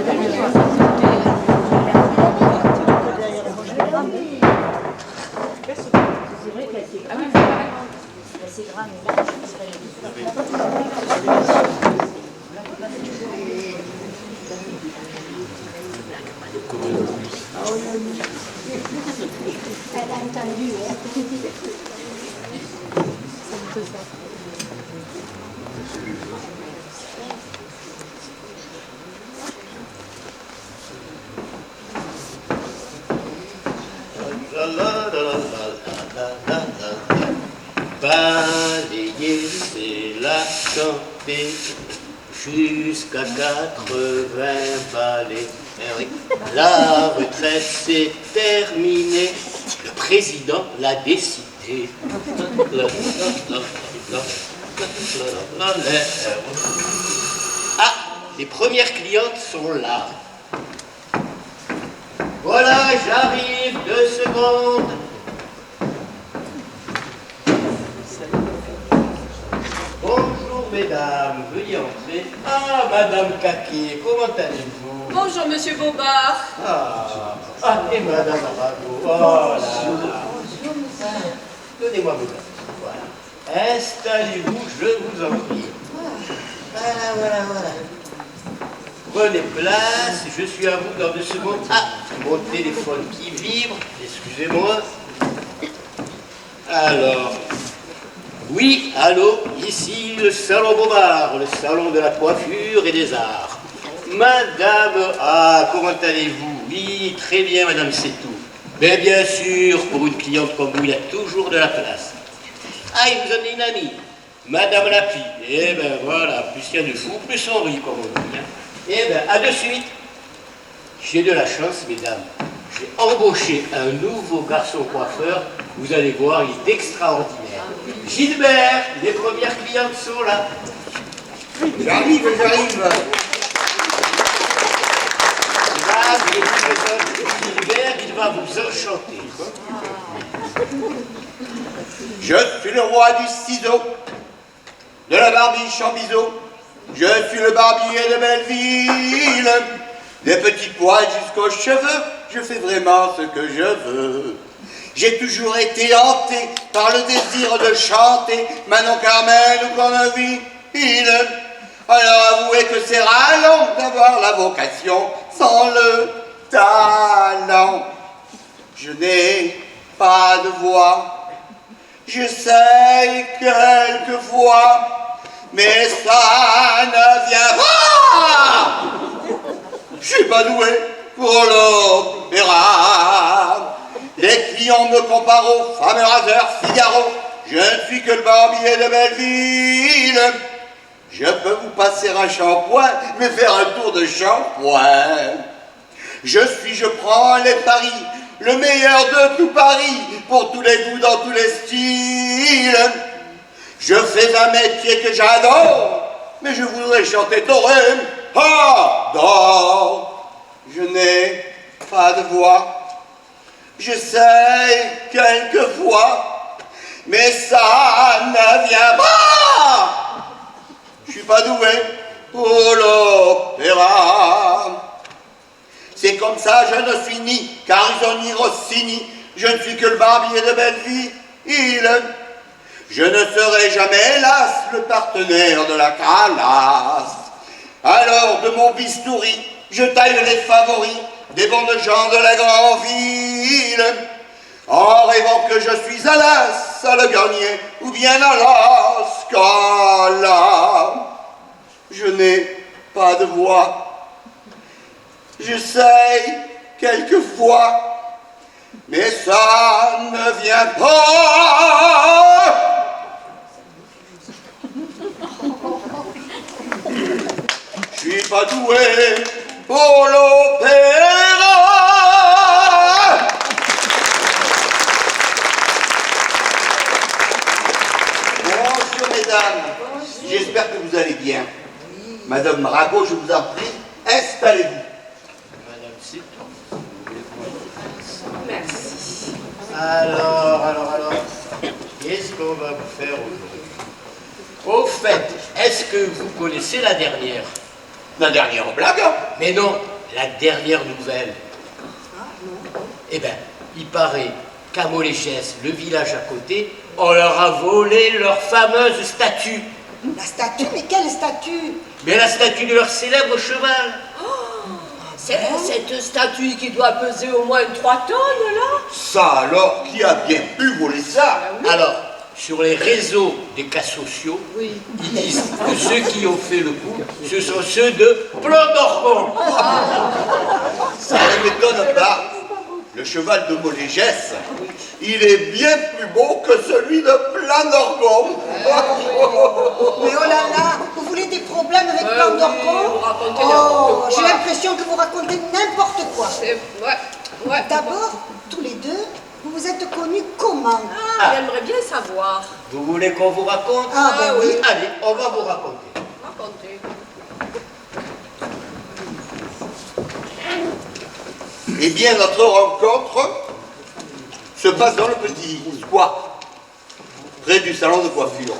Elle a entendu, hein. Balayer, c'est la chanter jusqu'à 80 balais. Eh oui. La retraite c'est terminé, le président l'a décidé. Ah, les premières clientes sont là. Voilà, j'arrive, 2 secondes. Bonjour mesdames, veuillez entrer. Ah, madame Caquet, comment allez-vous? Bonjour monsieur Bobard. Et madame Arago. Oh là là. Donnez-moi vos affaires. Voilà. Installez-vous, je vous en prie. Voilà. Prenez place, je suis à vous dans 2 secondes. Ah, mon téléphone qui vibre, excusez-moi. Alors, oui, allô, ici le salon Bobard, le salon de la coiffure et des arts. Madame, comment allez-vous? Oui, très bien, madame, c'est tout. Mais bien sûr, pour une cliente comme vous, il y a toujours de la place. Ah, il vous en est une amie, madame Lapi. Eh ben voilà, plus il y a de fou, plus on rit, comme on dit. Eh ben, à de suite. J'ai de la chance, mesdames. J'ai embauché un nouveau garçon coiffeur. Vous allez voir, il est extraordinaire. Gilbert, les premières clientes sont là. J'arrive. Gilbert, il va vous enchanter. Je suis le roi du ciseau, de la barbiche en biseau. Je suis le barbier de Belleville. Des petits poils jusqu'aux cheveux, je fais vraiment ce que je veux. J'ai toujours été hanté par le désir de chanter Manon Carmel ou Corneville. Alors avouez que c'est ralent d'avoir la vocation sans le talent. Je n'ai pas de voix, j'essaye quelquefois, mais ça ne vient pas. Je suis pas doué pour l'opéra. Les clients me comparent aux femmes raseurs Figaro. Je ne suis que le barbier de Belleville. Je peux vous passer un shampoing, mais faire un tour de shampoing. Je prends les paris, le meilleur de tout Paris, pour tous les goûts, dans tous les styles. Je fais un métier que j'adore, mais je voudrais chanter doré. Je n'ai pas de voix. J'essaye quelquefois, mais ça ne vient pas. Je suis pas doué pour l'opéra. C'est comme ça, je ne suis ni Caruso ni Rossini. Je ne suis que le barbier de Belleville. Je ne serai jamais, hélas, le partenaire de la Calas. Alors, de mon bistouri, je taille les favoris des bons gens de la grande ville, en rêvant que je suis à la salle Garnier ou bien à la Scala. Je n'ai pas de voix, j'essaye quelquefois, mais ça ne vient pas. Je suis pas doué pour l'opéra. Bonjour mesdames, j'espère que vous allez bien. Madame Maragot, je vous en prie, installez-vous. Madame, c'est tout. Merci. Alors, qu'est-ce qu'on va vous faire aujourd'hui? Au fait, est-ce que vous connaissez la dernière? La dernière blague? Mais non, la dernière nouvelle. Eh bien, il paraît qu'à Moléchès, le village à côté, on leur a volé leur fameuse statue. La statue? Mais quelle statue? Mais la statue de leur célèbre cheval. Cette statue qui doit peser au moins 3 tonnes, là? Ça alors, qui a bien pu voler ça? Alors, sur les réseaux des cas sociaux, ils disent que ceux qui ont fait le coup, ce sont ceux de Plandorgon. Ça ne m'étonne pas. Le cheval de Molégès, il est bien plus beau que celui de Plandorgon. Mais oh là là, vous voulez des problèmes avec plein vous d'orgon? racontez n'importe quoi. J'ai l'impression que vous racontez n'importe quoi. Ouais. D'abord, tous les deux, vous vous êtes connus comment? J'aimerais bien savoir. Vous voulez qu'on vous raconte? Ah ben oui. Allez, on va vous raconter. Racontez. Eh bien, notre rencontre se passe dans le petit squat, près du salon de coiffure.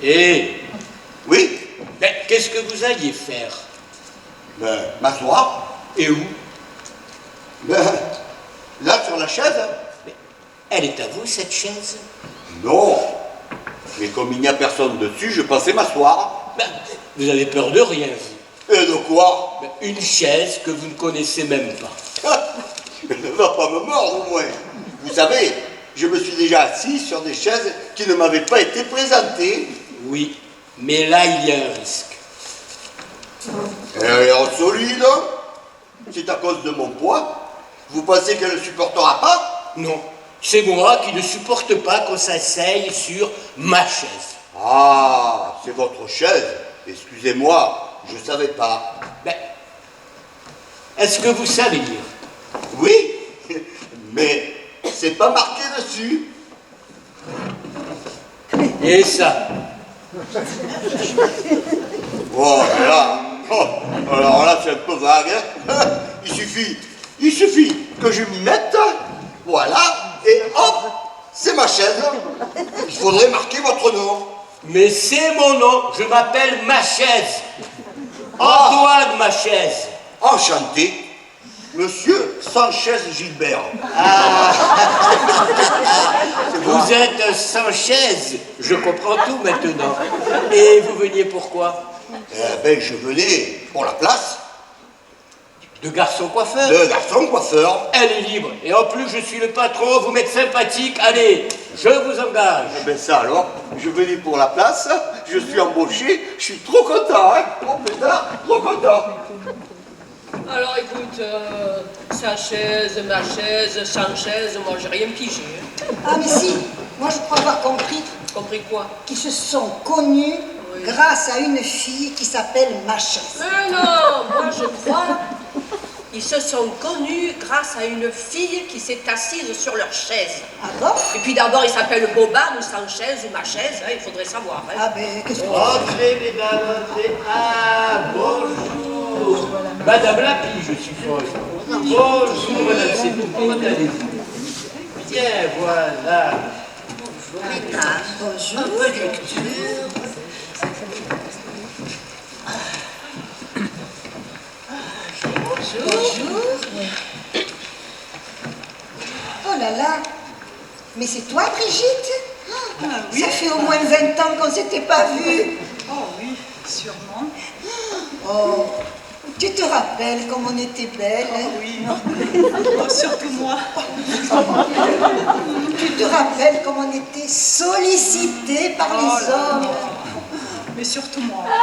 Et Oui, qu'est-ce que vous alliez faire? ben, m'asseoir. Et où? Ben, là, sur la chaise. Elle est à vous, cette chaise? Non. Mais comme il n'y a personne dessus, je pensais m'asseoir. Ben, vous avez peur de rien, vous. Et de quoi? Ben, une chaise que vous ne connaissez même pas. Elle ne va pas me mordre, au moins. Vous savez, je me suis déjà assis sur des chaises qui ne m'avaient pas été présentées. Oui, mais là, il y a un risque. Elle est en solide. C'est à cause de mon poids. Vous pensez qu'elle ne supportera pas? Non, c'est moi qui ne supporte pas qu'on s'asseye sur ma chaise. Ah, c'est votre chaise. Excusez-moi, je ne savais pas. Ben, est-ce que vous savez lire? Oui, mais c'est pas marqué dessus. Et ça? Oh là, oh, alors là c'est un peu vague. Hein. Il suffit que je m'y mette, voilà, et hop, c'est ma chaise. Il faudrait marquer votre nom. Mais c'est mon nom, je m'appelle Machaise. Antoine Machaise. Enchanté, Monsieur Sanchez Gilbert. Vous êtes sans chaise, je comprends tout maintenant. Et vous veniez pourquoi? Ben je venais pour la place De garçon coiffeur? de garçon coiffeur. Elle est libre. Et en plus, je suis le patron, vous m'êtes sympathique. Allez, je vous engage. Eh ben ça alors, je venais pour la place, je suis embauché, je suis trop content, hein. Oh putain, trop content. Alors écoute, sa chaise, ma chaise, sans chaise, moi j'ai rien pigé. Ah mais si, moi je crois avoir compris Compris quoi? qu'ils se sont connus grâce à une fille qui s'appelle Machaise. Mais non, moi je crois qu'ils se sont connus grâce à une fille qui s'est assise sur leur chaise. Ah bon? Et puis d'abord, il s'appelle Bobard ou Sanchez ou ma chaise, hein, il faudrait savoir. Hein. Ah ben qu'est-ce que... Entrez, mesdames, entrez. Ah, bonjour. Madame Lapie, je suppose. Bonjour, madame, c'est tout. Allez-y. Bien, voilà. Bonjour. Un peu de lecture. Bonjour. Oh là là, mais c'est toi Brigitte? Oui. Ça fait au moins 20 ans qu'on ne s'était pas vus. Oh oui, sûrement. Oh, tu te rappelles comme on était belles? Oui, oh, surtout moi. Tu te rappelles comme on était sollicitées par les Oh là hommes? là. Mais surtout moi. Ah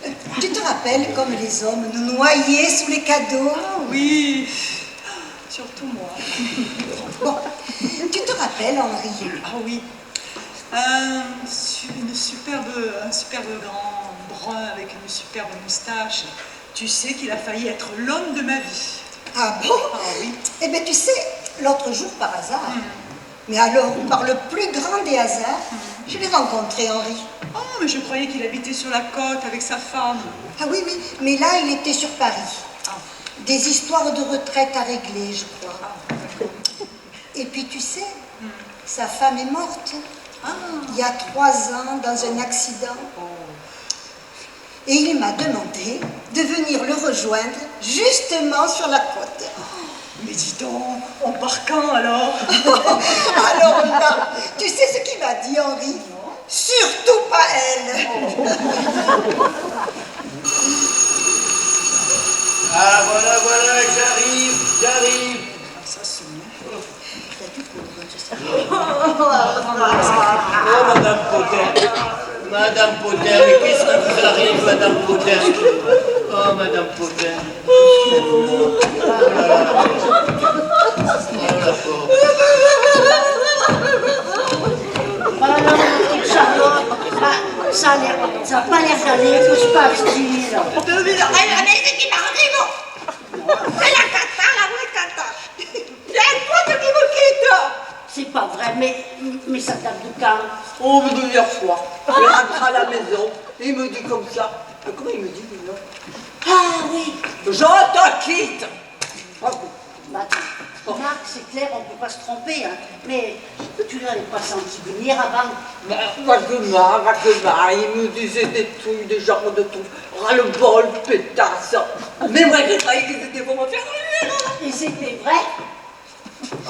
oui. Tu te rappelles comme les hommes nous noyaient sous les cadeaux? Ah oui, surtout moi. Bon, tu te rappelles Henri? Ah oui. Un superbe grand brun avec une superbe moustache. Tu sais qu'il a failli être l'homme de ma vie. Ah bon? Ah oui. Eh bien tu sais, l'autre jour par hasard, mais alors par le plus grand des hasards, je l'ai rencontré Henri. Oh, mais je croyais qu'il habitait sur la côte avec sa femme. Ah oui, oui, mais là il était sur Paris. Ah, Des histoires de retraite à régler, je crois. d'accord. Et puis tu sais, sa femme est morte. il y a 3 ans dans un accident. Et il m'a demandé de venir le rejoindre justement sur la côte. Mais dis donc, on part quand alors? Alors là, tu sais ce qu'il m'a dit, Henri? Surtout pas elle. Ah, voilà, voilà, j'arrive. Ça sonne. Oh, Madame Potter. Madame Potter, mais qu'est-ce qui vous arrive, Madame Potter? Oh, Madame Potter. Oh là là. Oh, la pauvre. Voilà, ma petite Charlotte, ça n'a pas l'air d'aller, que se passe-t-il? Mais c'est qui m'arrive? C'est la cata, la vraie cata. C'est toi qui me quitte. C'est pas vrai, mais ça date de quand? Oh, mais de hier soir. Il rentre à la maison, il me dit comme ça. Comment il me dit, lui, là? Ah oui! Je te quitte! Bah, attends. Marc, c'est clair, on ne peut pas se tromper, hein. Mais tu l'avais pas senti venir avant. Vaguement, il me disait des trucs, des genres de trucs. Ras-le-bol, pétasse. Mais moi, j'ai failli qu'ils étaient pour me faire rire. Et c'était vrai?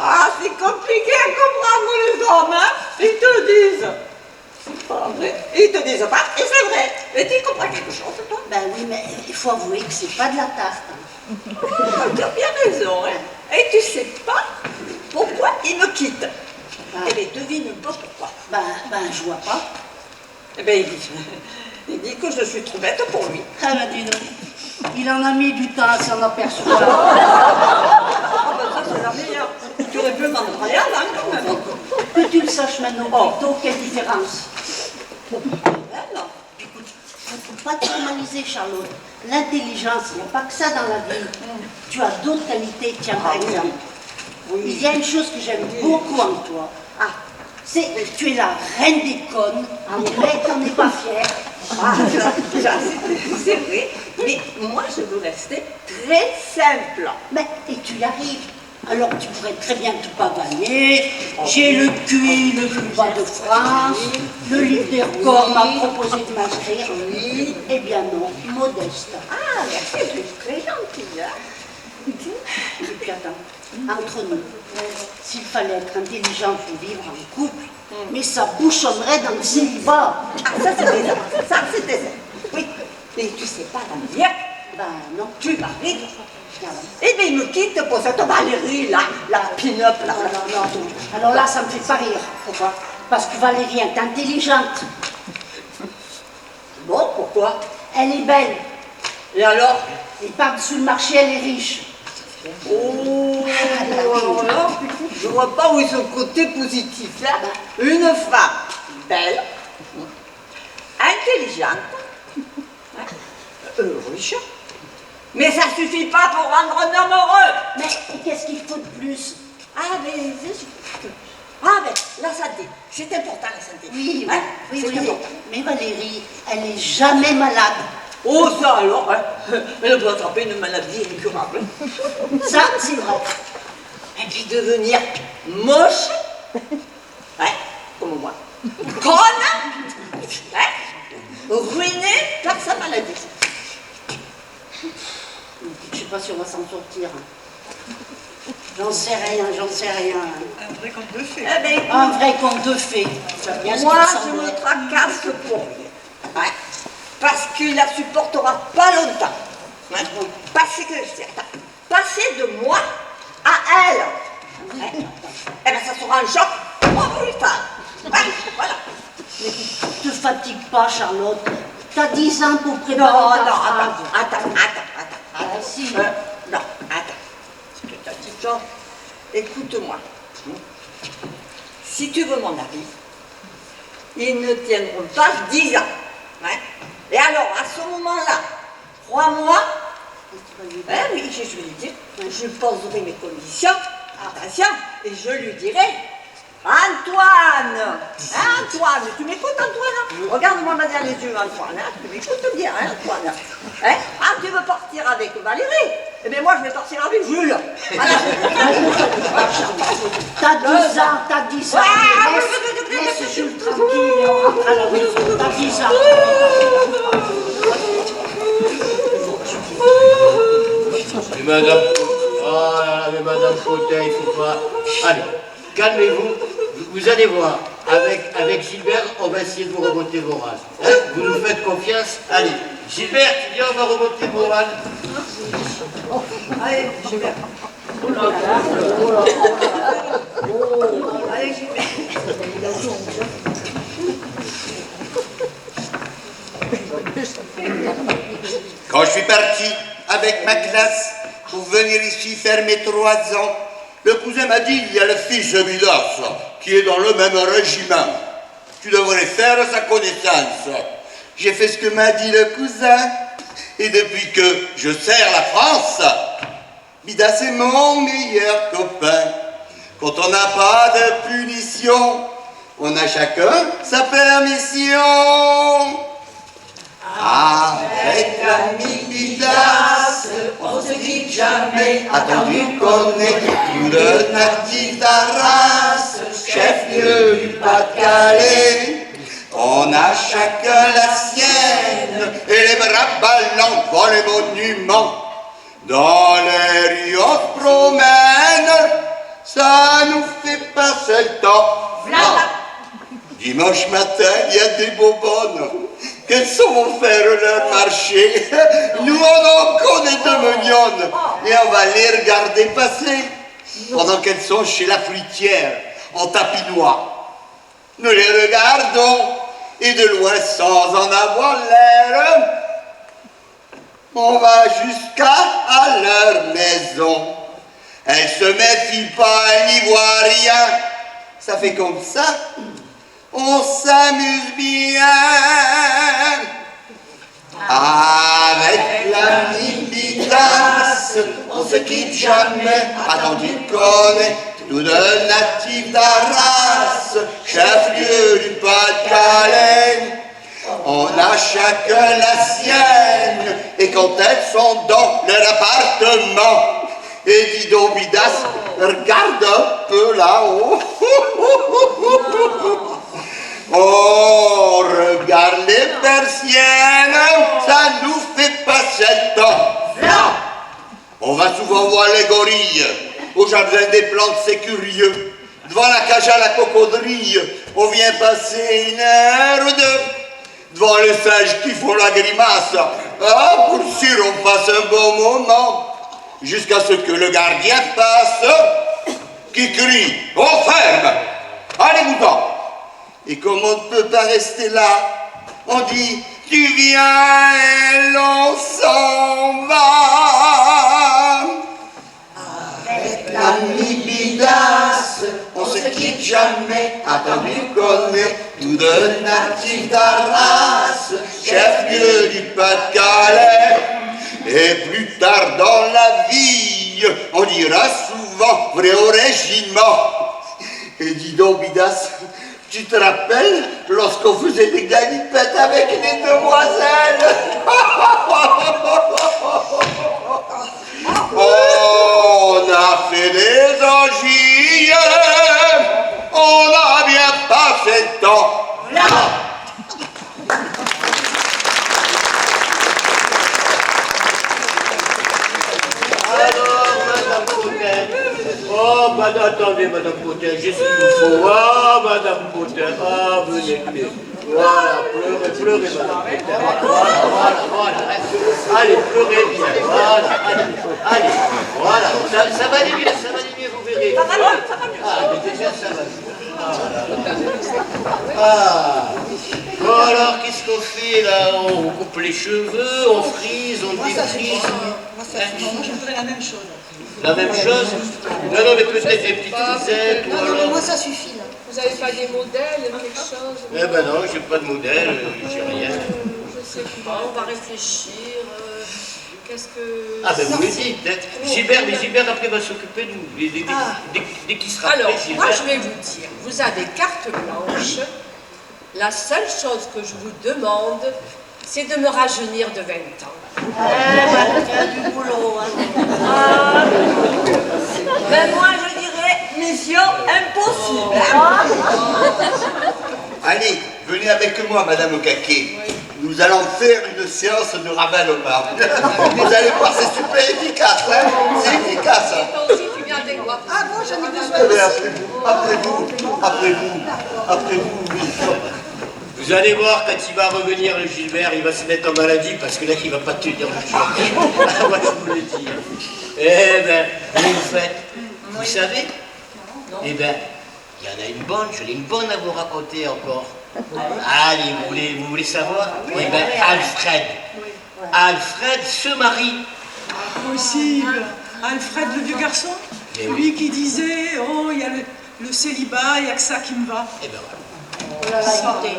Ah, c'est compliqué à comprendre, les hommes, hein. Ils te disent. C'est pas vrai. Ils te disent pas, et c'est vrai. Et tu comprends quelque chose, toi? Ben oui, mais il faut avouer que c'est pas de la tarte. Hein. Tu as bien raison, hein. Et tu sais pas pourquoi il me quitte. Ah. Eh bien, devine pas pourquoi. Ben, je vois pas. Eh bien, il dit que je suis trop bête pour lui. Ah ben dis donc, il en a mis du temps à s'en apercevoir. Ah ben ça, c'est la meilleure. Tu aurais pu m'en parler avant, quand même. Que tu le saches maintenant plutôt, quelle différence? Belle. Écoute, faut pas te formaliser, Charlotte. L'intelligence, il n'y a pas que ça dans la vie. Tu as d'autres qualités, tiens, par exemple. Il y a une chose que j'aime beaucoup en toi. Ah, c'est que tu es la reine des connes, mais t'en es pas fière. Ah, c'est vrai. Mais moi, je veux rester très simple. Mais, et tu y arrives. Alors tu pourrais très bien te pavaner. J'ai le QI le plus bas de France. Le livre des records m'a proposé de m'inscrire. Oui. Eh bien non, modeste. Ah, merci, je suis très gentille. Hein. Et puis attends, entre nous, s'il fallait être intelligent pour vivre en couple, mais ça bouchonnerait dans le célibat. Ah, ça, c'était ça. Ça, c'était ça. Oui. Et tu sais pas la mienne. Ben non. Tu vas rire. Eh bien, il me quitte pour cette Valérie, là, la pin-up, là. Non. Alors là, ça me fait pas rire. Pourquoi? Parce que Valérie est intelligente. Bon, pourquoi? Elle est belle. Et alors? Et par-dessus le marché, elle est riche. Oh, alors là, je vois pas où est son côté positif. Hein? Une femme belle, intelligente, hein, riche, mais ça suffit pas pour rendre un homme heureux. Mais qu'est-ce qu'il faut de plus? Ah, mais la santé, c'est important la santé. Oui, Hein? oui, C'est oui. important. Mais Valérie, elle est jamais malade. Oh, ça alors, hein? Elle peut attraper une maladie incurable. Ça, c'est vrai. Et puis devenir moche, hein, comme moi, conne, hein, ruinée par sa maladie. Je sais pas si on va s'en sortir. J'en sais rien. Un vrai conte de fées. Eh bien, Un vrai conte de fées. C'est bien ce moi, qu'il je me me semblait. tracasse pour lui. Ouais. Parce qu'il la supportera pas longtemps. Ouais. Parce que, passer de moi à elle, ouais. Eh bien, ça sera un choc pour lui faire. Ouais. Voilà. Te fatigue pas, Charlotte. T'as 10 ans pour Non, préparer ta phrase. attends. Ah, si. Non, attends. Petite chose, écoute-moi. Si tu veux mon avis, ils ne tiendront pas 10 ans. Hein? Et alors, à ce moment-là, crois-moi, oui, je lui dis, je poserai mes conditions, attention, et je lui dirai, Antoine, tu m'écoutes, Antoine? Regarde-moi dans les yeux, Antoine, hein? Tu m'écoutes bien, hein, Antoine? Hein? Ah, tu veux partir avec Valérie? Eh bien, moi, je vais partir avec Jules. Voilà. T'as 10 ans. Ouais, Laisse Jules tranquille et on rentre à la maison. T'as dit ça. Mais madame, oh là là, mais madame Potin, il faut pas... Allez, calmez-vous, vous allez voir. Avec Gilbert, on va essayer de vous remonter le moral. Hein, vous nous faites confiance? Allez, Gilbert, viens, on va remonter le moral. Allez, Gilbert. Allez, Gilbert. Quand je suis parti avec ma classe pour venir ici faire mes 3 ans, le cousin m'a dit, il y a le fils de Midas qui est dans le même régiment. Tu devrais faire sa connaissance. J'ai fait ce que m'a dit le cousin. Et depuis que je sers la France, Midas est mon meilleur copain. Quand on n'a pas de punition, on a chacun sa permission. Avec l'ami Midas, on se quitte jamais, attendu qu'on est tout le natif d'Arras, chef-lieu du Pas-de-Calais. On a chacun la sienne, et les bras ballants devant les monuments. Dans les rues on se promène, ça nous fait passer le temps. Dimanche matin, il y a des bonbonnes. Qu'elles vont faire leur marché. Nous, on en connaît de mignonnes. Et on va les regarder passer pendant qu'elles sont chez la fruitière, en tapinois. Nous les regardons, et de loin, sans en avoir l'air, on va jusqu'à leur maison. Elles se méfient pas, elles n'y voient rien. Ça fait comme ça. On s'amuse bien avec l'ami Midas, on se quitte jamais, attendu qu'on est tout de natif d'Arras, chef-lieu du Pas-de-Calais. On a chacun la sienne, et quand elles sont dans leur appartement, et dis donc Midas, regarde un peu là-haut. Oh, regarde les persiennes, ça nous fait passer le temps. On va souvent voir les gorilles, au jardin des plantes, c'est curieux. Devant la cage à la cocodrille, on vient passer 1 heure ou 2. Devant les singes qui font la grimace, ah, pour sûr, on passe un bon moment. Jusqu'à ce que le gardien passe, qui crie, on ferme, allez-vous-en. Et comme on ne peut pas rester là, on dit, tu viens et l'on s'en va. Avec l'ami Midas, on se quitte jamais, attendu qu'on est tout de natif d'Arras, chef-lieu du Pas-de-Calais. Et plus tard dans la vie, on dira souvent vrai au régiment. Et dis donc, Midas, tu te rappelles lorsqu'on faisait des galipettes avec les demoiselles? On a fait des orgies, on a bien passé le temps. Alors, madame Potin. Oh, madame, attendez, madame Potin, j'ai ce qu'il vous faut. Ah, madame Potin, ah, venez, venez. Voilà, pleurez, madame Potin. Voilà. Allez, pleurez bien. Voilà, allez, voilà. Ça va aller mieux, vous verrez. Ça va mieux. Ah, mais déjà, ça va mieux. Ah. Bon, alors, qu'est-ce qu'on fait, là? On coupe les cheveux, on frise, on défrise. Moi, je voudrais la même chose. La même chose? Non, mais peut-être des petites frisettes ou Non, mais alors... moi ça suffit là. Vous n'avez pas des modèles, quelque chose? Eh ben non, j'ai pas de modèle, j'ai rien. Je sais pas, on va réfléchir. Qu'est-ce que... Ah ben vous me dites, hein. Gilbert, mais Gilbert après va s'occuper de nous, dès qu'il sera Alors, prêt, Gilbert. moi je vais vous dire, vous avez carte blanche. La seule chose que je vous demande, c'est de me rajeunir de 20 ans. Il y a du boulot. Ben moi je dirais mission impossible. Hein. Allez, venez avec moi, Madame Caquet. Nous allons faire une séance de ravalement. Vous allez voir, c'est super efficace, hein. C'est efficace. Et toi aussi, tu viens avec moi. Ah bon, j'en ai besoin Eh bien, aussi. après vous, oui. Vous allez voir, quand il va revenir, le Gilbert, il va se mettre en maladie parce que là, il va pas tenir le choc. Ah, moi, je vous le dis. Eh ben, vous faites, vous savez? Eh ben, il y en a une bonne, j'en ai une bonne à vous raconter encore. Allez, vous voulez savoir? Eh ben, Alfred se marie. Impossible. Alfred, le vieux garçon, Eh oui. lui qui disait, oh, il y a le célibat, il n'y a que ça qui me va. Eh ben, voilà. Oh là là, écoutez,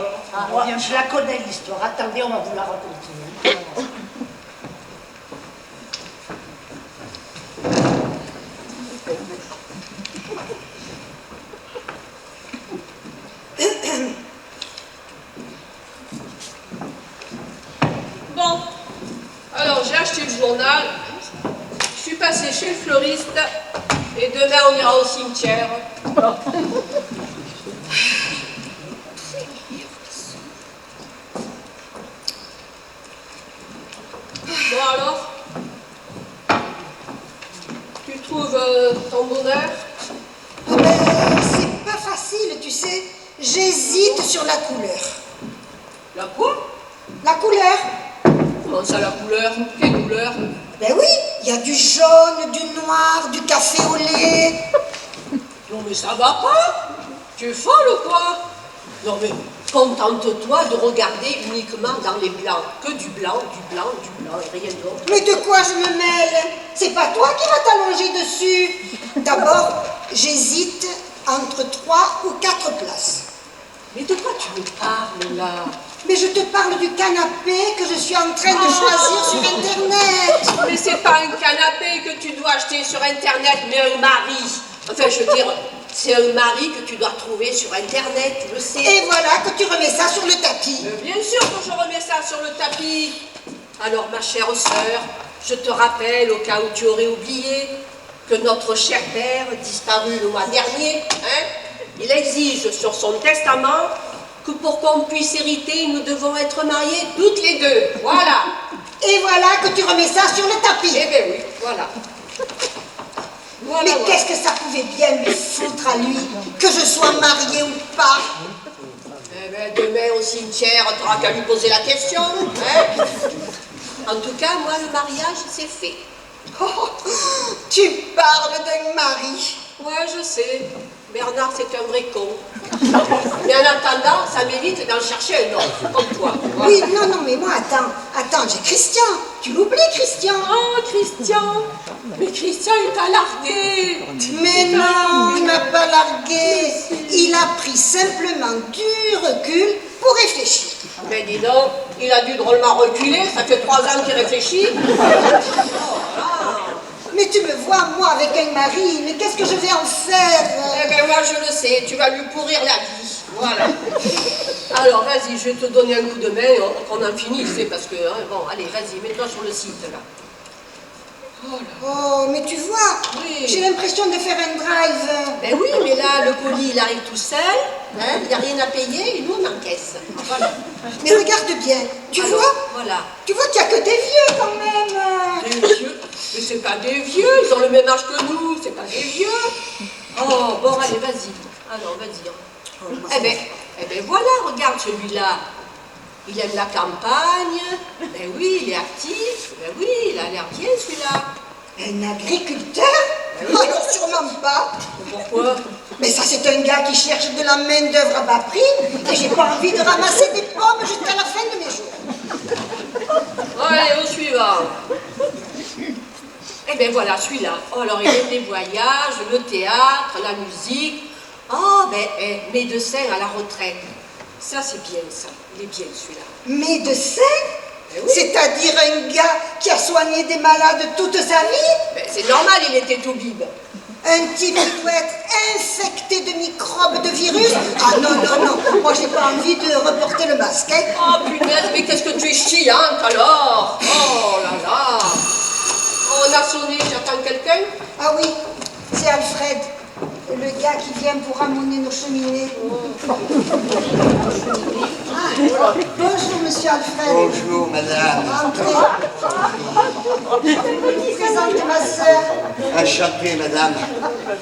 moi, je la connais l'histoire. Attendez, on va vous la raconter. Bon, alors j'ai acheté le journal, je suis passée chez le fleuriste et demain on ira au cimetière. Bon alors, tu trouves ton bonheur? Ah ben, c'est pas facile, tu sais. J'hésite sur la couleur. La quoi? La couleur? Comment ça la couleur? Quelle couleur? Ben oui, il y a du jaune, du noir, du café au lait. Non mais ça va pas? Tu es folle ou quoi? Non mais contente-toi de regarder uniquement dans les blancs. Que du blanc et rien d'autre. Mais de quoi je me mêle? C'est pas toi qui vas t'allonger dessus. D'abord, j'hésite entre 3 ou 4 places. Mais de quoi tu me parles là? Mais je te parle du canapé que je suis en train de choisir sur Internet. Mais c'est pas un canapé que tu dois acheter sur Internet, mais un mari. Enfin, je veux dire, c'est un mari que tu dois trouver sur Internet, tu le sais. Et voilà que tu remets ça sur le tapis. Bien sûr que je remets ça sur le tapis. Alors, ma chère sœur, je te rappelle, au cas où tu aurais oublié, que notre cher père, disparu le mois dernier, il exige sur son testament que pour qu'on puisse hériter, nous devons être mariés toutes les deux. Voilà. Et voilà que tu remets ça sur le tapis. Eh bien oui, voilà. Mais qu'est-ce que ça pouvait bien lui foutre à lui, que je sois mariée ou pas? Eh bien, demain au cimetière, tu n'auras qu'à lui poser la question. Hein? En tout cas, moi, le mariage, c'est fait. Oh, tu parles d'un mari. Ouais, je sais. Bernard, c'est un vrai con. Mais en attendant, ça m'évite d'en chercher un autre, comme toi. Voilà. Oui, non, mais moi, attends, j'ai Christian. Tu l'oublies, Christian? Oh, Christian. Mais Christian, il t'a largué. Mais non, il m'a pas largué. Il a pris simplement du recul pour réfléchir. Mais dis donc, il a dû drôlement reculer, ça fait 3 ans qu'il réfléchit. Mais tu me vois, moi, avec un mari, mais qu'est-ce que je vais en faire? Eh bien, moi, je le sais, tu vas lui pourrir la vie. Voilà. Alors, vas-y, je vais te donner un coup de main, qu'on en finisse, parce que, hein, bon, allez, vas-y, mets-toi sur le site, là. Oh, mais tu vois, Oui. j'ai l'impression de faire un drive. Ben oui, mais là, le colis, il arrive tout seul, hein, il n'y a rien à payer, et nous, on encaisse. Voilà. Mais regarde bien, tu Alors, vois? Voilà. Tu vois qu'il n'y a que des vieux quand même. Des vieux? Mais c'est pas des vieux, ils ont le même âge que nous, c'est pas des vieux. Oh, bon, allez, vas-y. Alors, vas-y. Eh ben voilà, regarde celui-là. Il aime la campagne. Ben oui, il est actif. Ben oui, il a l'air bien celui-là. Un agriculteur? Ben oui. Alors sûrement pas. Pourquoi? Mais ça, c'est un gars qui cherche de la main-d'œuvre à bas prix et j'ai pas envie de ramasser des pommes jusqu'à la fin de mes jours. Allez, au suivant. Eh bien voilà, celui-là. Oh, alors il aime les voyages, le théâtre, la musique. Oh, ben, médecin à la retraite. Ça, c'est bien, ça. Il est bien, celui-là. Médecin? Eh oui. C'est-à-dire un gars qui a soigné des malades toute sa vie? Ben, c'est normal, il était tout bib. Un type qui doit être infecté de microbes, de virus? Ah non, moi j'ai pas envie de reporter le masque. Hein. Oh, punaise, mais qu'est-ce que tu es chiante, alors? Oh là là. On a sonné, j'attends quelqu'un? Ah oui, c'est Alfred. le gars qui vient pour ramoner nos cheminées. Ah, bonjour, monsieur Alfred. Bonjour, madame. Entrez. Je vais vous présenter ma sœur. Enchanté, madame.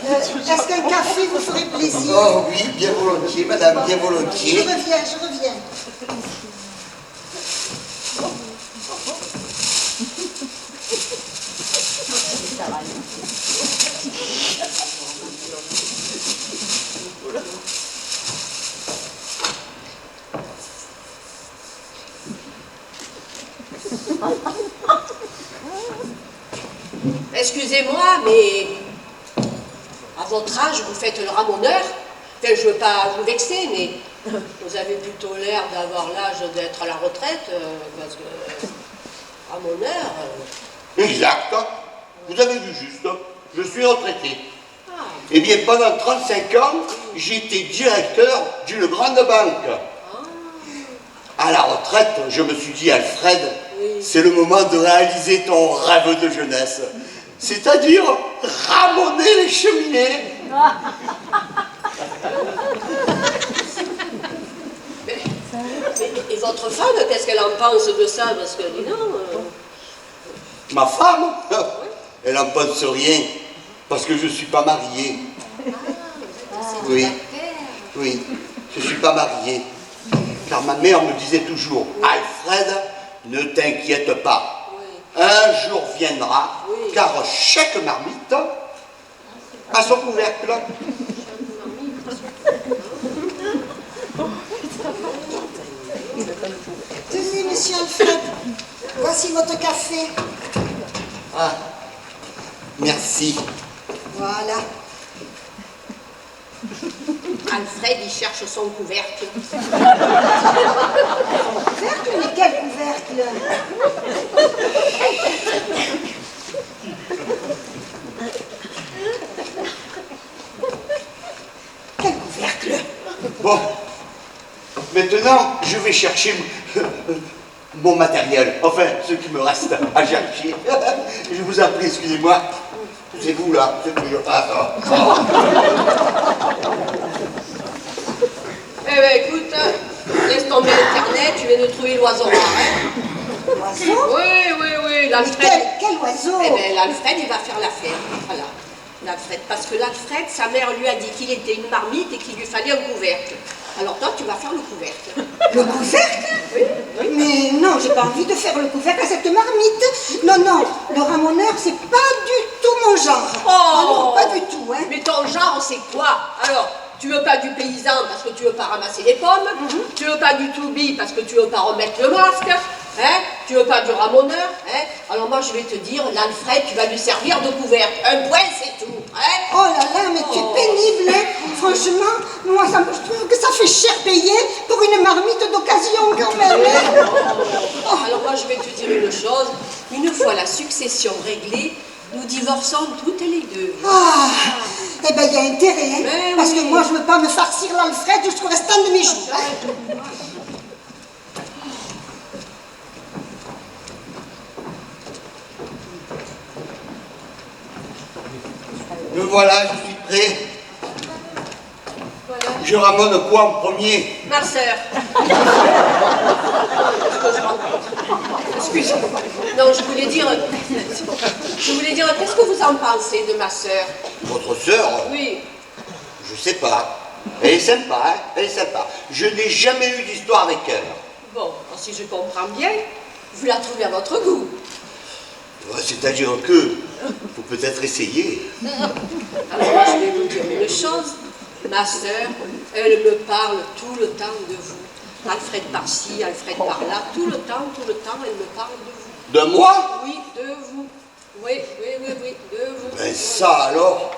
Est-ce qu'un café vous ferait plaisir? Oh oui, bien volontiers, madame, bien Je volontiers. reviens, je reviens. Excusez-moi, mais à votre âge, vous faites le ramoneur. Enfin, je ne veux pas vous vexer, mais vous avez plutôt l'air d'avoir l'âge d'être à la retraite, parce que ramoneur... Exact. Vous avez vu juste. Je suis retraité. Eh bien, pendant 35 ans, j'étais directeur d'une grande banque. À la retraite, je me suis dit, Alfred, c'est le moment de réaliser ton rêve de jeunesse. C'est-à-dire ramoner les cheminées. Et votre femme, qu'est-ce qu'elle en pense de ça? Parce que, dis donc... Ma femme, elle n'en pense rien, parce que je ne suis pas marié. Oui, oui, je ne suis pas marié. Car ma mère me disait toujours, Alfred, ne t'inquiète pas. Un jour viendra, car chaque marmite a son couvercle. Tenez, monsieur Alfred, voici votre café. Ah, merci. Voilà. Alfred, il cherche son couvercle. Couvercle, mais quel couvercle? Quel couvercle? Bon, maintenant, je vais chercher mon matériel, enfin, ce qui me reste à chercher. Je vous en prie, excusez-moi. C'est vous, là, c'est que je passe. Eh ben écoute, laisse tomber Internet, tu viens de trouver l'oiseau rare, hein? L'oiseau? Oui, Mais l'Alfred. quel oiseau? Eh bien, l'Alfred, il va faire l'affaire. Voilà. L'Alfred. Parce que l'Alfred, sa mère lui a dit qu'il était une marmite et qu'il lui fallait un couvercle. Alors toi, tu vas faire le couvercle. Le couvercle? Oui. Mais non, j'ai pas envie de faire le couvercle à cette marmite. Non, non, le ramoneur, c'est pas du tout mon genre. Oh Ah non, pas du tout, hein. Mais ton genre, c'est quoi? Alors, tu veux pas du paysan parce que tu veux pas ramasser les pommes, tu veux pas du toubi parce que tu veux pas remettre le masque, hein? Tu veux pas du ramoneur, hein? Alors moi, je vais te dire, l'Alfred, tu vas lui servir de couvercle. Un point, c'est tout, hein? Oh là là, mais tu es pénible, hein. Franchement, moi, je trouve que ça fait cher payer pour une marmite d'occasion quand même, hein. Alors moi, je vais te dire une chose. Une fois la succession réglée, nous divorçons toutes les deux. Ah, eh ben, il y a intérêt, hein, Mais parce oui. que moi, je veux pas me farcir l'Alfred jusqu'au restant de mes jours, hein. Me voilà, je suis prêt. Je ramène quoi en premier? Ma sœur. Excuse-moi. Non, je voulais dire, qu'est-ce que vous en pensez de ma sœur? Votre sœur? Oui. Je sais pas. Elle est sympa, hein? Elle est sympa. Je n'ai jamais eu d'histoire avec elle. Bon, si je comprends bien, vous la trouvez à votre goût. C'est-à-dire que faut peut-être essayer. Alors moi, je vais vous dire une chose. Ma sœur, elle me parle tout le temps de vous. Alfred par-ci, Alfred par-là, tout le temps, elle me parle de vous. De moi? Oui, de vous. Oui, de vous. Ben ça alors.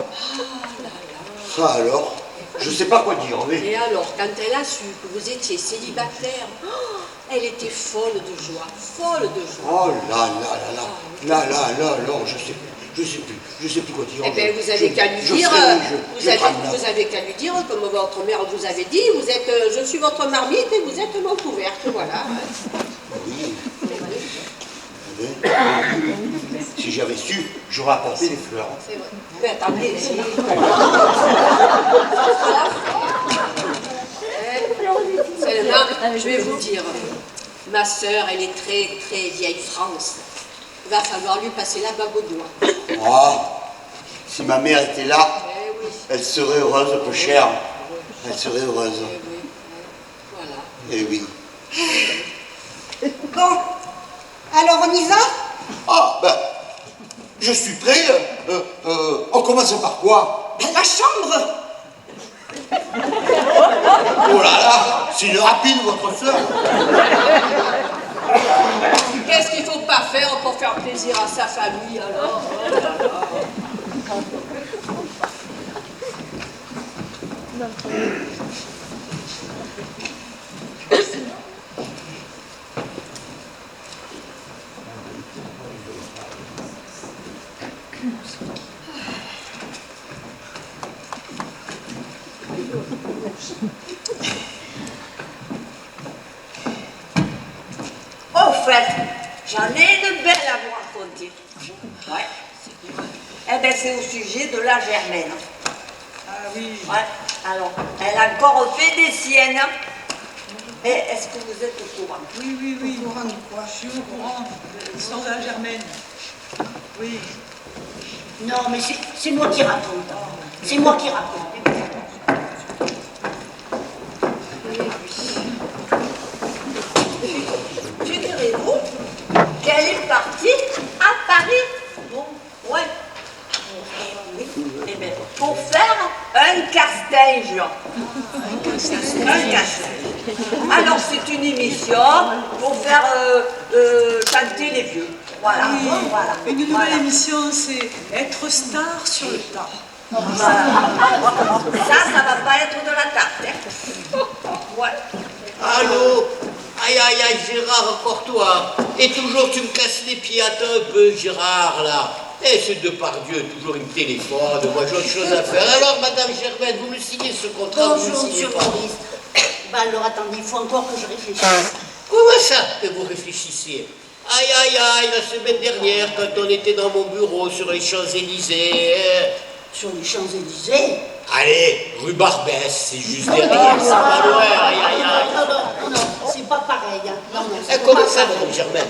Ça alors. Je sais pas quoi dire, mais... Et alors, quand elle a su que vous étiez célibataire, elle était folle de joie, Oh là, je sais plus quoi dire. Eh bien, vous avez qu'à lui dire, vous avez qu'à lui dire, comme votre mère vous avait dit, vous êtes, je suis votre marmite et vous êtes mon couvercle, voilà. Oui. Si j'avais su, j'aurais apporté des fleurs. C'est vrai. Mais attendez, je vais vous dire, ma sœur, elle est très, très vieille France. Il va falloir lui passer la bague au doigt. Ah, si ma mère était là, Eh oui. elle serait heureuse, peu chère. Elle serait heureuse. Eh oui. Voilà. Eh oui. Bon, alors on y va? Ah, ben, je suis prêt. On commence par quoi? Ben, la chambre. Oh là là, c'est une rapide, votre soeur. Qu'est-ce qu'il ne faut pas faire pour faire plaisir à sa famille, alors? Oh là là. Au fait, j'en ai une belle à vous raconter. Ouais. Eh bien, c'est au sujet de la Germaine. Ah oui. Ouais. Alors, elle a encore fait des siennes. Et est-ce que vous êtes au courant? Oui, oui, oui. Au courant de quoi? Je suis au courant de l'histoire de la Germaine. Oui. Non, mais c'est moi qui raconte. C'est moi qui raconte. Figurez-vous qu'elle est partie à Paris. Bon, ouais. Oui. Eh bien, pour faire un casting. Un casting. Alors, c'est une émission pour faire chanter les vieux. Voilà. Oui. Voilà. Une nouvelle Voilà. émission, c'est être star sur le tas. Voilà. Ça va pas être de la tarte. Hein. Ouais. Allô? Aïe, aïe, aïe, Gérard, encore toi. Et toujours tu me casses les pieds, attends un peu, Gérard, là. Et ce Depardieu, toujours il me téléphone, moi j'ai autre chose à faire. Alors, Madame Germaine, vous me signez ce contrat, vous me Bonjour, signez monsieur pas. Maurice. Bah alors attendez, il faut encore que je réfléchisse. Comment ça que vous réfléchissiez? Aïe, aïe, aïe, la semaine dernière, quand on était dans mon bureau sur les Champs-Élysées. Sur les Champs-Élysées. Allez, rue Barbès, c'est juste derrière, c'est pas loin, aïe, aïe, aïe. Non, c'est pas pareil. Hein. Non, Eh, c'est comment pas ça, pareil. Madame Germaine?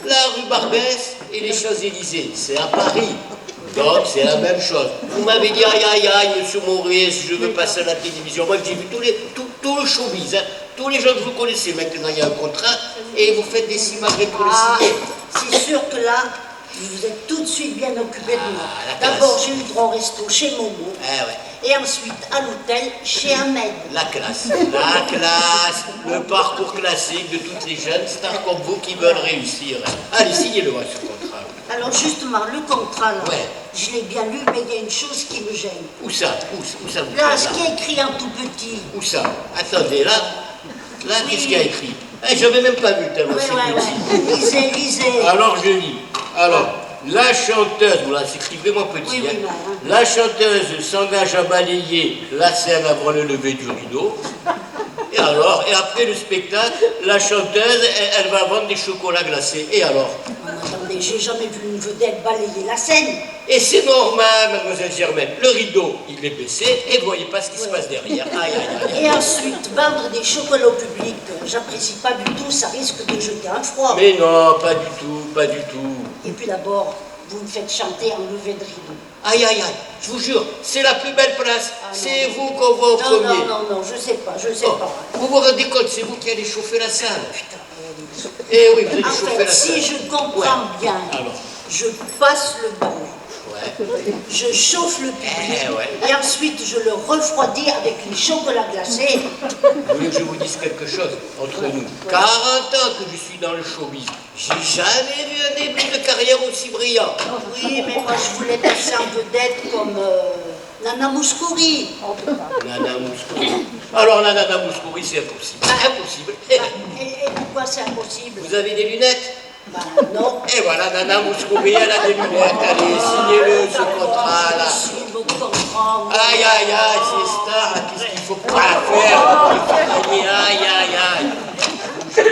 La rue Barbès et les Champs-Élysées, c'est à Paris. Donc, c'est la même chose. Vous m'avez dit, aïe, aïe, aïe, monsieur Maurice, je veux passer à la télévision. Moi, j'ai vu tout le showbiz, hein. Tous les gens que vous connaissez, maintenant, il y a un contrat, et vous faites des simagrées pour les Ah, signer. c'est sûr que là, vous vous êtes tout de suite bien occupé de moi. la classe. D'abord, j'ai eu droit au resto chez Momo. Ah ouais. Et ensuite, à l'hôtel, chez Ahmed. La classe, le parcours classique de toutes les jeunes stars comme vous qui veulent réussir. Allez, signez-le, moi, ce contrat. Alors justement, le contrat, là, Ouais. je l'ai bien lu, mais il y a une chose qui me gêne. Où ça vous Là, fait, ce qui est écrit en tout petit. Où ça? Attendez, là, Oui. qu'est-ce qu'il y a écrit? Eh, j'avais même pas vu tellement Ouais, c'est ouais, petit. ouais. Lisez. Alors je lis. Alors, la chanteuse, voilà, c'est écrit vraiment petit. Oui, oui, hein. hein. La chanteuse s'engage à balayer la scène avant le lever du rideau. Et après le spectacle, la chanteuse, elle va vendre des chocolats glacés. Et alors? Attendez, j'ai jamais vu une vedette balayer la scène. Et c'est normal, mademoiselle Germaine. Le rideau, il est baissé et vous voyez pas ce qui se passe derrière. Aïe, aïe, aïe. Et ensuite, vendre des chocolats au public, j'apprécie pas du tout, ça risque de jeter un froid. Mais non, pas du tout, pas du tout. Et puis d'abord, vous me faites chanter en lever de rideau. Aïe, aïe, aïe, je vous jure, c'est la plus belle place. Ah, non. C'est vous qu'on voit au Non, premier. non, je sais pas. Oh, vous vous rendez compte, c'est vous qui allez chauffer la salle. Eh oui, vous allez En chauffer fait, la salle. si je comprends Ouais. bien, Alors. je passe le balai, Ouais. je chauffe le public, Eh ouais. et ensuite je le refroidis avec les chocolats glacés. Vous voulez que je vous dise quelque chose entre nous? 40 ans que je suis dans le showbiz. J'ai jamais vu un début de carrière aussi brillant. Oui, mais moi je voulais passer en vedette comme Nana Mouskouri. Nana Mouskouri. Alors la Nana Mouskouri, c'est impossible. Impossible. Et pourquoi c'est impossible? Vous avez des lunettes? Bah non. Et voilà, Nana Mouskouri, elle a des lunettes. Allez, signez-le, ce contrat-là. Je vos contrats. Aïe, aïe, aïe, ces stars, là, qu'est-ce qu'il faut pas faire? Il faut gagner, aïe, aïe, aïe.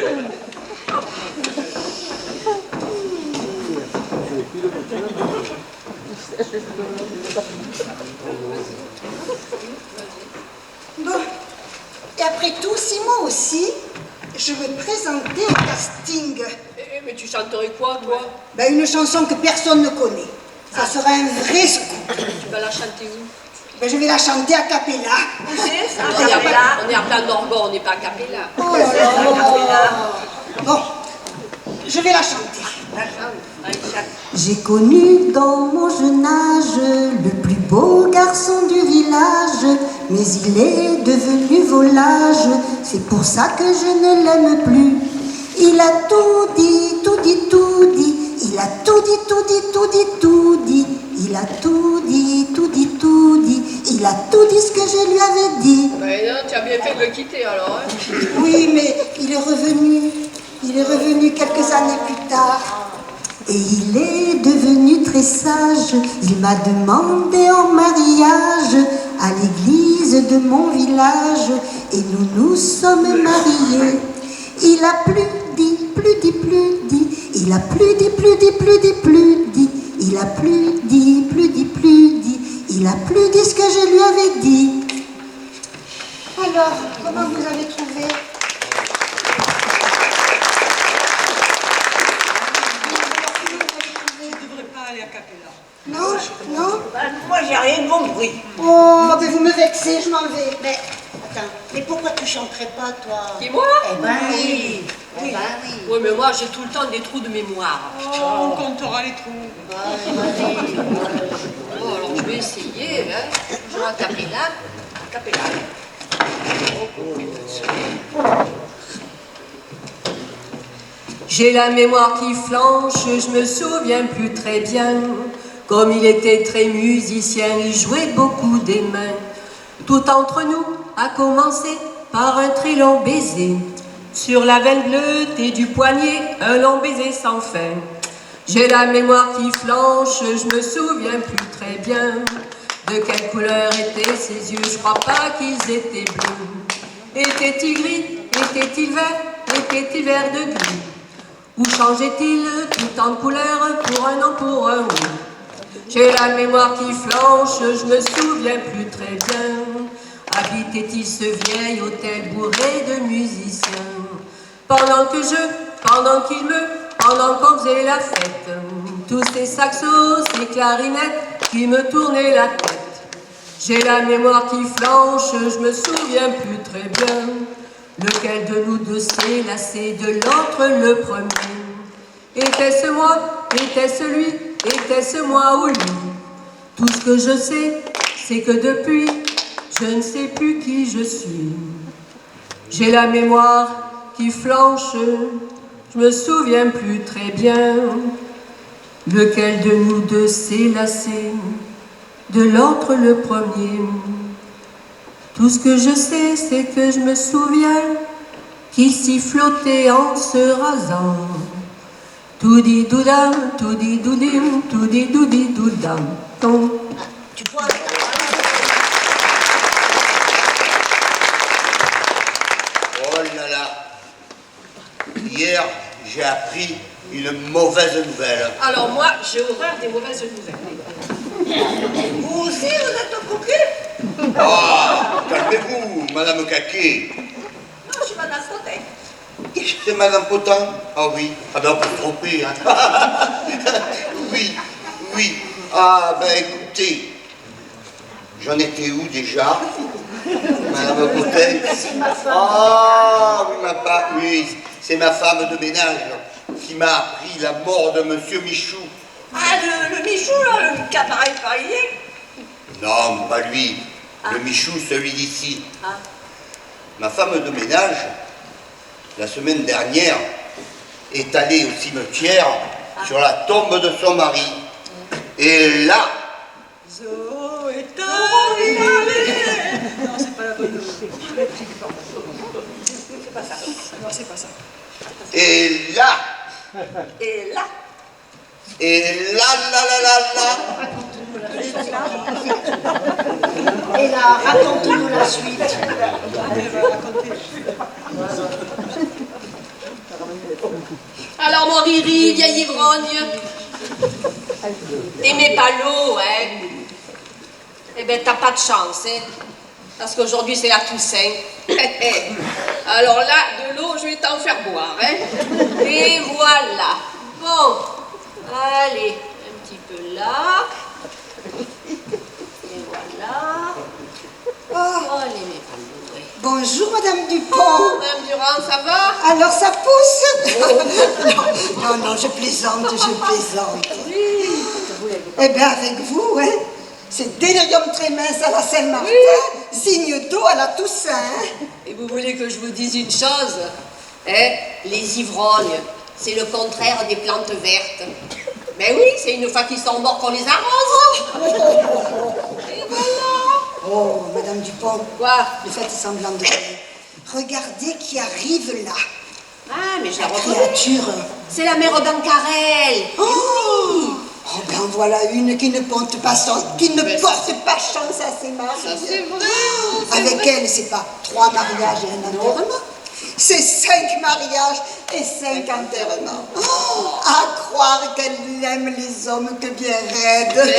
Bon, et après tout, si moi aussi, je me présentais au casting, Mais tu chanterais quoi, toi? ben, une chanson que personne ne connaît. Ça sera un vrai scoop. Tu vas la chanter où? Ben, je vais la chanter a cappella. On est à plein d'orgon, on n'est pas à Capella. Oh là là. Bon, je vais la chanter. J'ai connu dans mon jeune âge le plus beau garçon du village, mais il est devenu volage, c'est pour ça que je ne l'aime plus. Il a tout dit, tout dit, tout dit, il a tout dit, tout dit, tout dit, tout dit, il a tout dit, tout dit, tout dit, il a tout dit ce que je lui avais dit. Mais non, tu as bien fait de le quitter alors, hein? Oui, mais il est revenu quelques années plus tard. Et il est devenu très sage, il m'a demandé en mariage à l'église de mon village, et nous nous sommes mariés. Il a plus dit, plus dit, plus dit, il a plus dit, plus dit, plus dit, plus dit, il a plus dit, plus dit, plus dit, il a plus dit ce que je lui avais dit. Alors, comment vous avez trouvé? Aller à Capella. Non, non. Moi, j'ai rien compris. Oh, mais vous me vexez, je m'en vais. Mais, attends, mais pourquoi tu chanterais pas, toi? Et moi? Eh ben oui. Eh ben oui. Oui, mais moi j'ai tout le temps des trous de mémoire. Oh, on comptera les trous. Vas-y. Bon, alors je vais essayer, hein. Je vais à Capella. Capella. J'ai la mémoire qui flanche, je me souviens plus très bien. Comme il était très musicien, il jouait beaucoup des mains. Tout entre nous a commencé par un très long baiser. Sur la veine bleutée du poignet, un long baiser sans fin. J'ai la mémoire qui flanche, je me souviens plus très bien. De quelle couleur étaient ses yeux, je crois pas qu'ils étaient bleus. Était-il gris, était-il vert, était-il vert de gris? Où changeait-il tout en couleur pour un non pour un oui? J'ai la mémoire qui flanche, je me souviens plus très bien. Habitait-il ce vieil hôtel bourré de musiciens? Pendant qu'on faisait la fête, tous ces saxos, ces clarinettes qui me tournaient la tête. J'ai la mémoire qui flanche, je me souviens plus très bien. Lequel de nous deux s'est lassé de l'autre le premier? Était-ce moi? Était-ce lui? Était-ce moi ou lui? Tout ce que je sais, c'est que depuis, je ne sais plus qui je suis. J'ai la mémoire qui flanche, je me souviens plus très bien. Lequel de nous deux s'est lassé de l'autre le premier? Tout ce que je sais, c'est que je me souviens qu'il s'y flottait en se rasant. Tout dit doudam, tout dit doudim, tout dit doudi doudam. Tu vois, Oh là là. Hier, j'ai appris une mauvaise nouvelle. Alors moi, j'ai horreur des mauvaises nouvelles. Vous aussi, vous êtes au coquet? Ah, calmez-vous, Madame Caquet. Non, je suis Madame Potin. C'est Madame Potin? Ah oui. Ah ben on peut se tromper, hein. Oui, oui. Ah ben écoutez, j'en étais où déjà? Madame Potin? c'est ma femme. Ah oui, c'est ma femme de ménage qui m'a appris la mort de Monsieur Michou. Ah, le Michou, là, le cabaret parisien? Non, pas lui. Le Michou, celui d'ici. Ah. Ma femme de ménage, la semaine dernière, est allée au cimetière sur la tombe de son mari. Et là, Zoé, non, c'est pas la bonne. C'est pas ça. Non, c'est pas ça. et là, Et là, et là, Et là, raconte-nous la suite. Elle va raconter. Alors mon Riri, vieille ivrogne, T'aimais pas l'eau, hein? Eh ben, t'as pas de chance, hein? Parce qu'aujourd'hui, c'est la Toussaint. Alors là, de l'eau, je vais t'en faire boire, hein? Et voilà. Bon, allez, un petit peu là. Et voilà. Oh, allez, mes palous, ouais. Bonjour, Madame Dupont. Madame Durand, ça va? Alors, ça pousse? Non, non, je plaisante, je plaisante. Eh bien, avec vous, hein, c'est délirium tremens à la Saint-Martin, signe d'eau à la Toussaint. Et vous voulez que je vous dise une chose? Hein? Les ivrognes, c'est le contraire des plantes vertes. Ben oui, c'est une fois qu'ils sont morts qu'on les arrose. Et voilà. Oh, Madame Dupont, Quoi? ne faites semblant de rien. Regardez qui arrive là. Ah, mais je la La reconnais. créature. C'est la mère Bancarelle. Oh, oh ben voilà une qui ne porte pas chance, pas chance à ses maris. Ça, c'est vrai. Avec elle, c'est pas 3 mariages et un enterrement. C'est 5 mariages et 5 enterrements. Oh, à croire qu'elle aime les hommes que bien raides.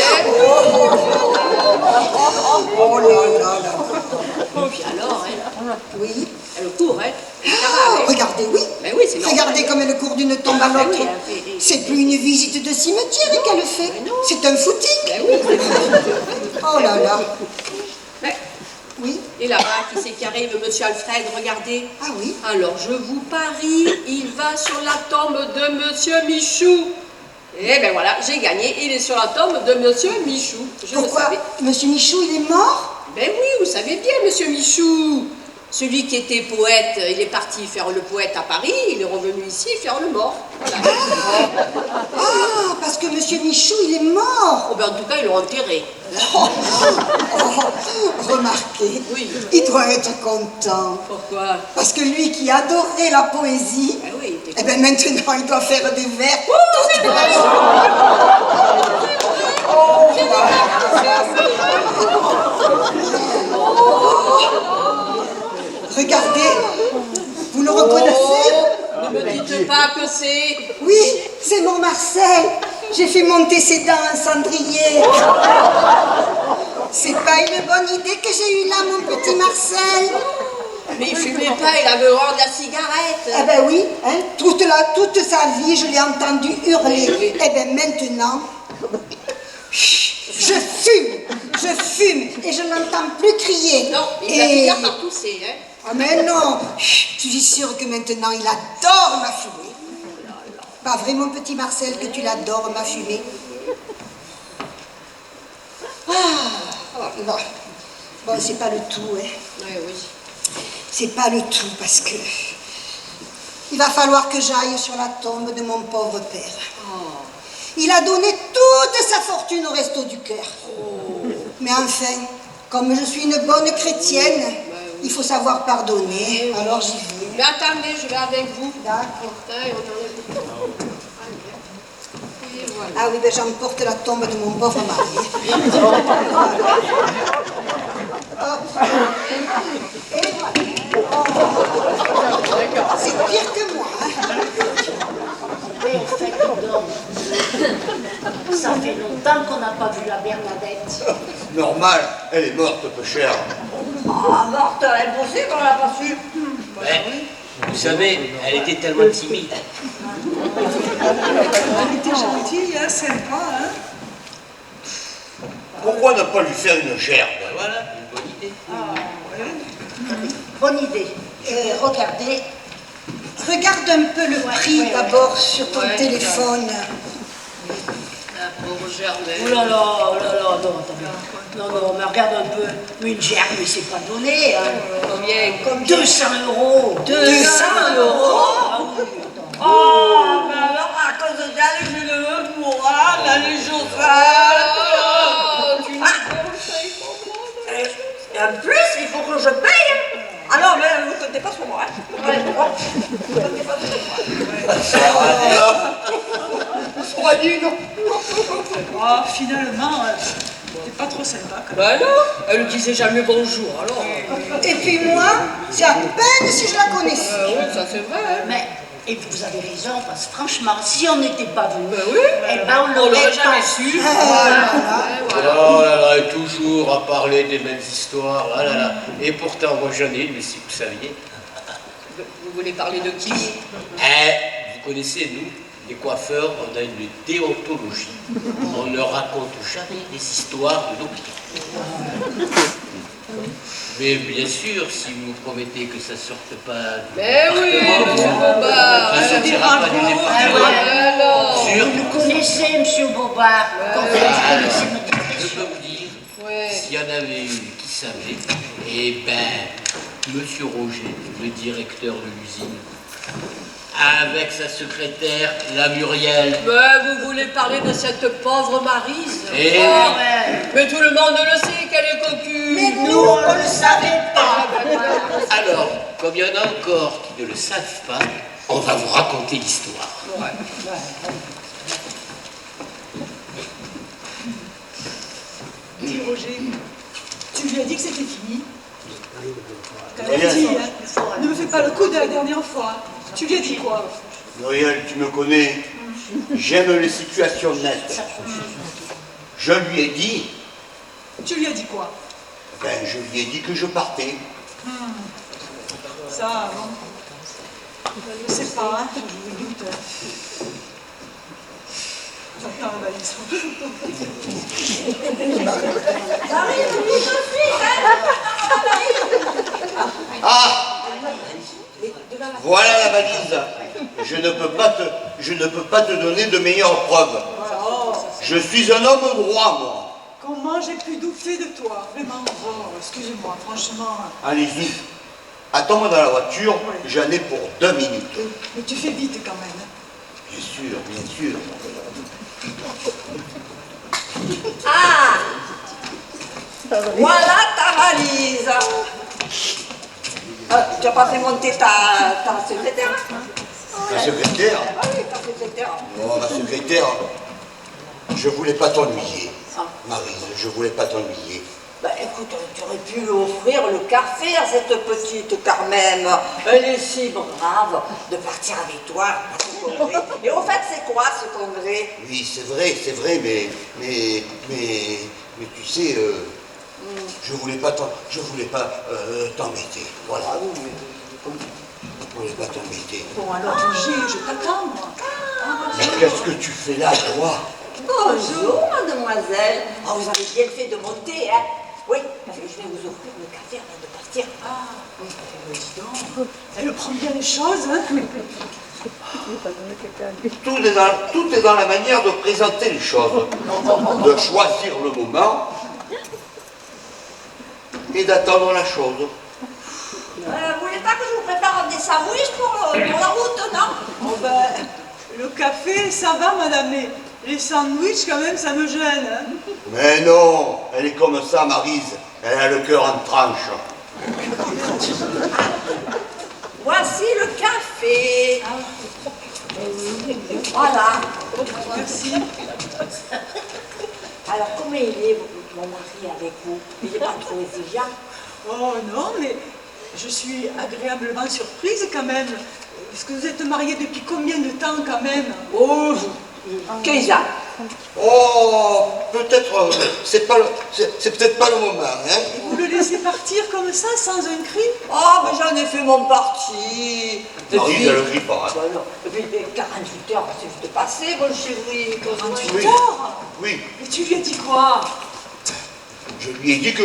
Oh là là là. Et puis alors, hein, Oui. elle court, hein. Ça va, hein. Regardez, oui. Ben oui, c'est normal. Regardez comme elle court d'une tombe à Ben l'autre. oui, elle fait- C'est plus une visite de cimetière qu'elle fait. Ben non. C'est un footing. Ben oui, c'est vrai. Oh là là. Ben, Oui. et là-bas, qui c'est qui arrive, monsieur Alfred, regardez. Ah oui. Alors, je vous parie, il va sur la tombe de monsieur Michou. Eh ben voilà, j'ai gagné, il est sur la tombe de monsieur Michou. Je le Pourquoi? savais. Monsieur Michou, il est mort? Ben oui, vous savez bien, monsieur Michou. Celui qui était poète, il est parti faire le poète à Paris, il est revenu ici faire le mort. Voilà. Ah, parce que Monsieur Michou, il est mort. Oh ben en tout cas, ils l'ont enterré. Oh, remarquez, Oui. il doit être content. Pourquoi? Parce que lui qui adorait la poésie, Ben oui, il était eh bien maintenant il doit faire des vers. Regardez, vous le reconnaissez? Ne me dites pas que c'est... Oui, c'est mon Marcel. J'ai fait monter ses dents un cendrier. C'est pas une bonne idée que j'ai eue là, mon petit Marcel. Mais il fumait pas, il avait horreur de la cigarette. Eh ben oui, hein, toute sa vie, je l'ai entendu hurler. Oui. Eh ben maintenant, je fume, et je n'entends plus crier. Non, il va finir par tousser, hein. Ah mais non, je suis sûre que maintenant il adore ma fumée. Pas vrai, mon petit Marcel, que tu l'adores, ma fumée? Ah, bon, bon c'est pas le tout, hein. Oui, oui. C'est pas le tout, parce que il va falloir que j'aille sur la tombe de mon pauvre père. Il a donné toute sa fortune au Resto du Cœur. Mais enfin, comme je suis une bonne chrétienne, il faut savoir pardonner, alors j'y vais. Mais attendez, je vais avec vous. D'accord. Putain, on enlève tout. Et voilà. Ah oui, ben j'emporte la tombe de mon pauvre mari. Hop. Et voilà. C'est pire que moi, hein. Mais au fait, donc, ça fait longtemps qu'on n'a pas vu la Bernadette. Normal, elle est morte, peu cher. Ah, morte, impossible, on l'a pas su. Ouais. Vous savez, elle était tellement timide. Elle était gentille, hein, sympa, hein. Pourquoi ne pas lui faire une gerbe? Ben voilà, une bonne idée. Bonne idée. Regardez. Regarde un peu le prix d'abord sur ton Ouais, téléphone. La pauvre Germaine. Oh là là, non, non, mais regarde un peu. Mais une gerbe, mais c'est pas donné, hein. Combien? Comme 200 euros. 200 euros? Ah oui, attends. Oh, mais alors, à cause d'elle, je le veux pour elle, elle est chauffeur. Tu nous Et en plus, il faut que je paye. Ah non, mais vous ne comptez pas sur moi. Hein. Vous comptez pas sur moi. Soit dit, non. Oh, finalement, t'es pas trop sympa quand même. Ben non, elle ne disait jamais bonjour, alors. Et puis moi, c'est à peine si je la connaissais. Oui, ça c'est vrai. Hein. Mais Et vous avez raison, parce que franchement, si on n'était pas venu, oui, eh ben on l'aurait jamais pas su. Oh là là, et toujours à parler des mêmes histoires. Ah là là. Et pourtant, moi j'en ai une, mais si vous saviez. Vous voulez parler de qui? Vous connaissez, nous, les coiffeurs, on a une déontologie. On ne raconte jamais des histoires de nos clients. Mais bien sûr, si vous promettez que ça ne sorte pas du Mais oui, monsieur Bobard. ça ne sortira pas du département. Alors. Sûr. Vous connaissez, monsieur Bobard, quand vous connaissez me dire. Je peux vous dire, Ouais. s'il y en avait une qui savait, eh ben, monsieur Roger, le directeur de l'usine, avec sa secrétaire, la Muriel. Mais vous voulez parler de cette pauvre Maryse? Eh Oh, oui. mais tout le monde le sait qu'elle est cocu. Mais nous, on ne le savait pas. Alors, comme il y en a encore qui ne le savent pas, on va vous raconter l'histoire. Dis Roger, tu lui as dit que c'était fini? T'as dit, hein? Ne me fais pas le coup de la dernière fois. Tu lui as dit quoi? Muriel, tu me connais. J'aime les situations nettes. Je lui ai dit, Tu lui as dit quoi? ben je lui ai dit que je partais. Ça, bon. Je sais pas, hein, je me doute. J'attends la valise. Ah! Voilà la valise. Je ne peux pas te donner de meilleures preuves. Je suis un homme droit, moi. Comment j'ai pu douter de toi? Vraiment, oh, excusez-moi, franchement. Allez-y. Attends-moi dans la voiture, j'en ai pour 2 minutes. Mais tu fais vite quand même. Bien sûr, bien sûr. Ah! Voilà ta valise. Tu n'as pas fait monter ta secrétaire? Ma secrétaire? Ah oui, ta secrétaire. Oh, ma secrétaire, je voulais pas t'ennuyer. Maryse, je voulais pas t'ennuyer. Ben écoute, tu aurais pu lui offrir le café à cette petite quand même. Elle est si brave de partir avec toi à ce congrès. Et au fait, c'est quoi ce congrès? Oui, c'est vrai, mais tu sais, je voulais pas t'embêter. Voilà. Je voulais pas t'embêter. Bon, alors Roger, je t'attends, moi. Mais qu'est-ce que tu fais là, toi? Bonjour, mademoiselle. Oh, vous avez bien fait de monter, hein? Oui, parce que je vais vous offrir le café avant de partir. Ah, dis donc, elle prend bien les choses, hein? Tout est dans la manière de présenter les choses, de choisir le moment et d'attendre la chose. Vous voulez pas que je vous prépare des sandwichs pour la route, non? Oh ben, le café, ça va, madame, mais les sandwichs, quand même, ça me gêne, hein? Mais non, elle est comme ça, Maryse. Elle a le cœur en tranche. Voici le café. Voilà. Merci. Alors, comment il est, mon mari, avec vous? Il n'est pas trop exigeant? Oh non, mais je suis agréablement surprise, quand même. Est-ce que vous êtes mariés depuis combien de temps, quand même? Oh, 15 ans. Oh, peut-être, c'est peut-être pas le moment, hein? Vous le laissez partir comme ça, sans un cri? Oh, mais j'en ai fait mon parti. Maryse, elle ne crie pas, hein? Voilà. Et puis, 48 heures, c'est juste passé, mon chéri. 48 Oui. heures? Oui, Mais tu lui as dit quoi? je lui ai dit que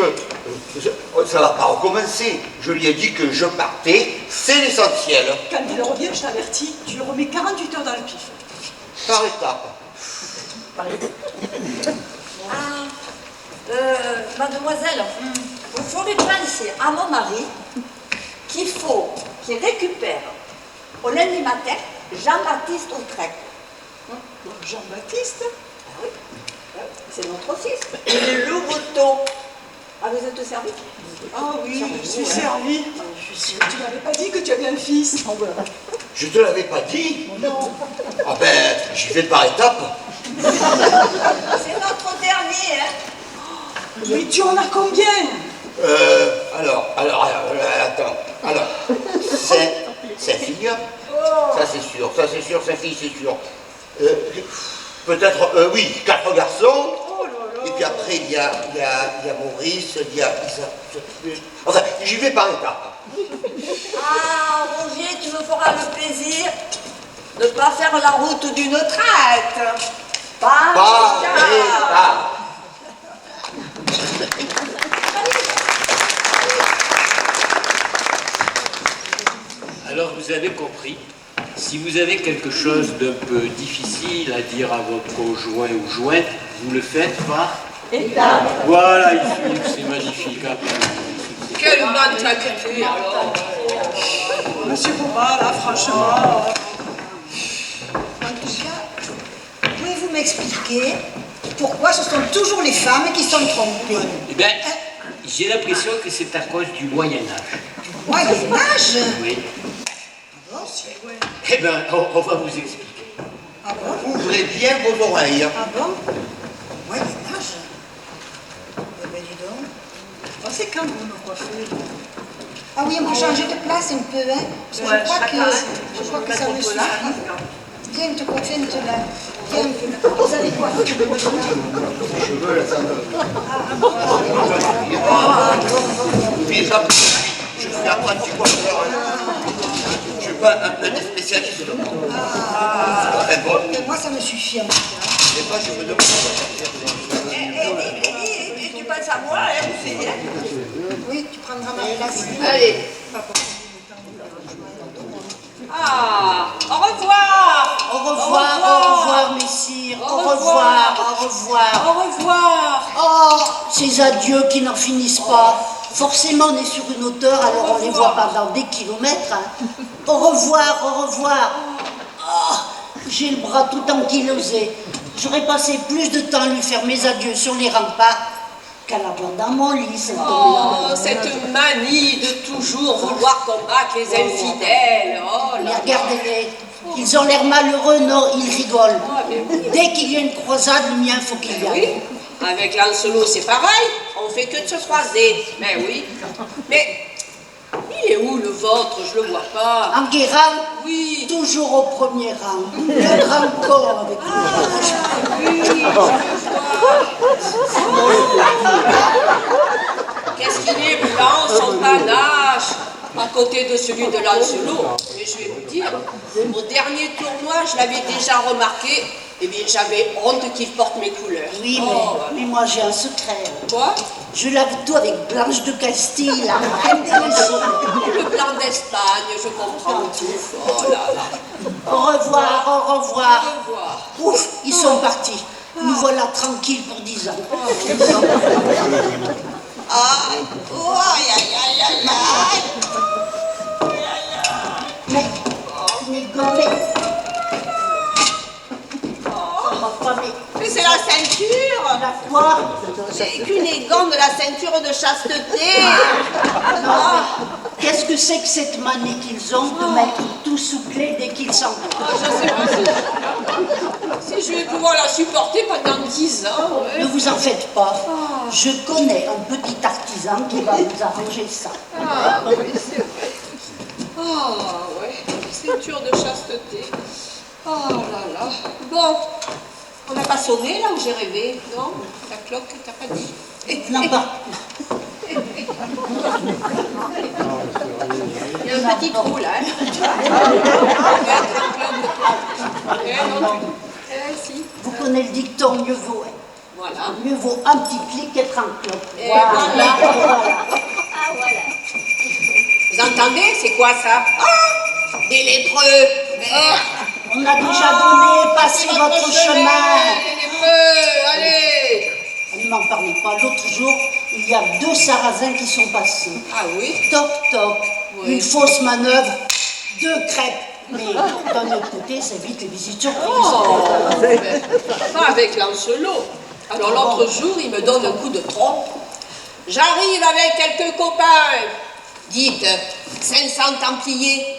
ça va pas recommencer. Je lui ai dit que je partais, c'est l'essentiel. Quand il revient, je t'avertis, tu le remets 48 heures dans le pif. Par étapes. Mademoiselle, il faut lui penser à mon mari qu'il faut qu'il récupère au lundi matin Jean-Baptiste Autrec. Jean-Baptiste? Ah oui, c'est notre fils. Il est Louveteau. Ah, vous êtes servi? Ah oui, je suis servie. Tu m'avais pas dit que tu avais un fils? Je te l'avais pas dit? Non. Ah ben, j'y vais par étapes. C'est notre dernier, hein? Mais tu en as combien? Alors, attends. Alors, 5 filles, 5 ça c'est sûr, sa fille c'est sûr. Peut-être, oui, 4 garçons. Et puis après, il y a Maurice, il y a Isa. Enfin, j'y vais par étapes. Ah, Roger, tu me feras le plaisir de ne pas faire la route d'une traite. Pas étapes. Alors vous avez compris, si vous avez quelque chose d'un peu difficile à dire à votre conjoint ou jointe, vous le faites par étape. Voilà, ici, c'est magnifique. Hein. Quelle mentalité alors. Monsieur Bouvard, là, franchement... En tout cas, pouvez-vous m'expliquer pourquoi ce sont toujours les femmes qui sont trompées? Eh bien, j'ai l'impression que c'est à cause du Moyen-Âge. Moyen-Âge? Oui. Eh bien, on va vous expliquer. Ah bon? Ouvrez bien vos oreilles. Ah bon? Moyen-Âge? Eh ben dis donc. Oh, c'est quand vous me coiffez? Ah oui, on peut changer de place un peu, hein? Parce que je crois que ça me suffit. Viens te coiffer, là. Viens, vous allez quoi? Puis ça, je suis un petit coiffeur. Je suis pas un spécialiste. Très bon. Mais moi, ça me suffit en tout cas. Et moi, je me demande. Et tu passes à moi, hein, aussi, hein? Oui, tu prendras ma place. Allez. Ah, au revoir. Au revoir, au revoir, messire. Au revoir, au revoir. Au revoir. Oh, ces adieux qui n'en finissent pas. Forcément, on est sur une hauteur, alors on les voit pendant des kilomètres. Hein. Au revoir, au revoir. Oh, j'ai le bras tout ankylosé. J'aurais passé plus de temps à lui faire mes adieux sur les remparts qu'à l'avoir dans mon lit, cette Oh, cette manie de toujours vouloir combattre les infidèles. Oh Mais là. regardez-les, ils ont l'air malheureux, non, ils rigolent. Ah, mais oui. Dès qu'il y a une croisade, le mien, faut qu'il y aille. Oui, avec Lancelot c'est pareil, on fait que de se croiser. Mais oui. Mais il est où le vôtre? Je le vois pas. En guérant, Oui. toujours au premier rang. Le grand corps avec Oui, je le vois. Qu'est-ce qu'il est blanc, son panache, à côté de celui de Lancelot. Mais je vais vous dire, au dernier tournoi, je l'avais déjà remarqué, eh bien j'avais honte qu'il porte mes couleurs. Oui, Oh, mais moi j'ai un secret. quoi? Je lave tout avec Blanche de Castille, la reine des Ruisseaux. Le plan d'Espagne, je comprends tout. Oh là là. Au revoir, au revoir. Au revoir. Ouf, ils sont partis. Nous voilà tranquilles pour 10 ans. Ah, oh, aïe, aïe, aïe, aïe, aïe. Mais gommer. Ça va pas, Mais c'est la ceinture. la quoi? C'est qu'une aigante de la ceinture de chasteté. Qu'est-ce que c'est que cette manie qu'ils ont de mettre tout sous clé dès qu'ils s'en vont? Je sais pas si je vais pouvoir la supporter pendant 10 ans. Ouais. Ne vous en faites pas. Je connais un petit artisan qui va vous arranger ça. Ah oui, c'est vrai. Ah ouais, ceinture de chasteté. Oh là là. Bon, on n'a pas sonné là où j'ai rêvé, non? La cloque, t'as pas dit? Non, pas. Il y a un petit trou là. Hein? Si. Vous connaissez le dicton, mieux vaut, Voilà. mieux vaut un petit clic qu'être en clope. Et Voilà. voilà. Voilà. Vous entendez? C'est quoi ça? Ah, des lépreux. On a déjà donné, passé votre chemin. Les lépreux, allez. Ne m'en parlez pas. L'autre jour, il y a 2 sarrasins qui sont passés. Ah oui? Toc, toc. Oui. Une fausse manœuvre. 2 crêpes. Mais d'un autre côté, ça évite les visites surprises. Oh, pas avec Lancelot. Alors l'autre jour, il me donne un coup de trompe. J'arrive avec quelques copains. Dites, 500 Templiers.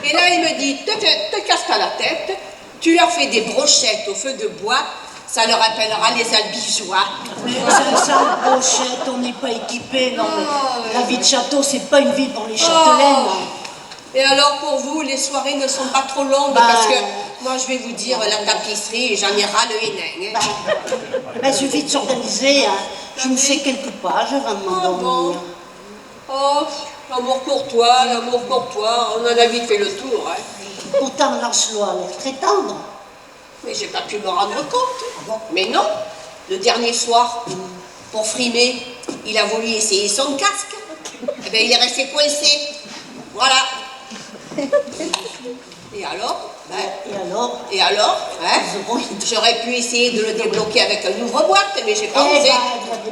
Et là, il me dit, te casse pas la tête. Tu leur fais des brochettes au feu de bois. Ça leur rappellera les albigeois. Mais 500 brochettes, on n'est pas équipés, non. Mais la vie de château, c'est pas une vie pour les châtelaines. Et alors pour vous, les soirées ne sont pas trop longues parce que moi je vais vous dire, la tapisserie, j'en ai ras le hénin. Il suffit de s'organiser. Hein. Je me fais quelques pages avant de m'endormir. Oh, l'amour courtois, on en a vite fait le tour. Hein. Pourtant, Lancelot a l'air très tendre. Mais j'ai pas pu me rendre compte. Mais non, le dernier soir, pour frimer, il a voulu essayer son casque. Eh bien, il est resté coincé. Voilà. Et alors Et alors hein, j'aurais pu essayer de le débloquer avec un ouvre-boîte, mais j'ai pas osé.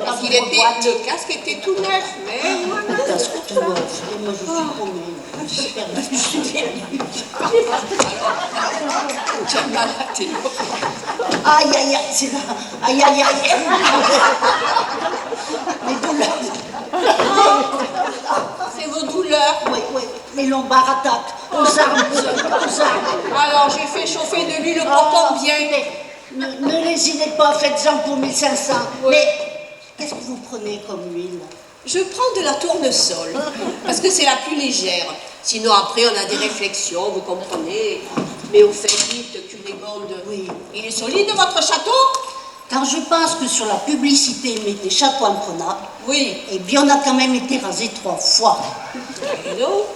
Parce qu'il le casque était tout neuf. Mais voilà. Le casque tout neuf. Et moi, je suis paumée. Je suis perdue. Je suis perdue. Tu as mal à tes Aïe, aïe, aïe, c'est là. Aïe, aïe, aïe. Les douleurs. C'est vos douleurs. Oui, oui. Mes lombards attaquent. Aux armes. Alors, j'ai fait chauffer de l'huile pour ton bien. Ne lésinez pas, faites-en pour 1500. Oui. Mais qu'est-ce que vous prenez comme huile? Je prends de la tournesol, parce que c'est la plus légère. Sinon, après, on a des réflexions, vous comprenez. Mais au fait, dites, Cunégonde, oui. Il est solide, votre château? Quand je pense que sur la publicité, il mettait château imprenables, oui. Et bien, on a quand même été rasé 3 fois.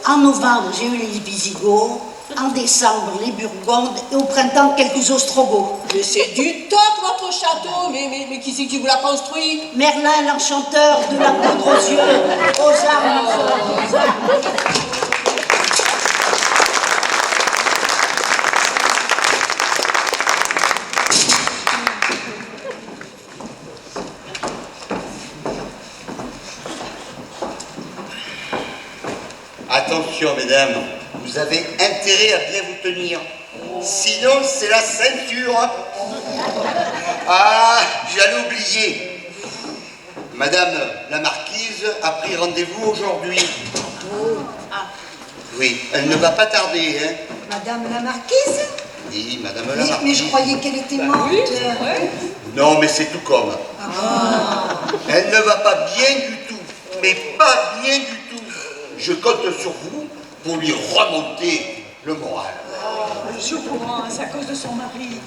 En novembre, j'ai eu les Visigoths. En décembre, les Burgondes. Et au printemps, quelques Ostrogoths. Mais c'est du top, votre château. Mais qui c'est qui vous l'a construit? Merlin, l'enchanteur de la poudre aux yeux, aux armes. Attention, mesdames, vous avez intérêt à bien vous tenir. Sinon, c'est la ceinture. Ah, j'allais oublier. Madame la marquise a pris rendez-vous aujourd'hui. Oui, elle ne va pas tarder, hein. Madame la marquise? Oui, madame la marquise. Mais je croyais qu'elle était morte. Non, mais c'est tout comme. Elle ne va pas bien du tout. Mais pas bien du tout. Je compte sur vous pour lui remonter le moral. Je suis au courant, c'est à cause de son mari.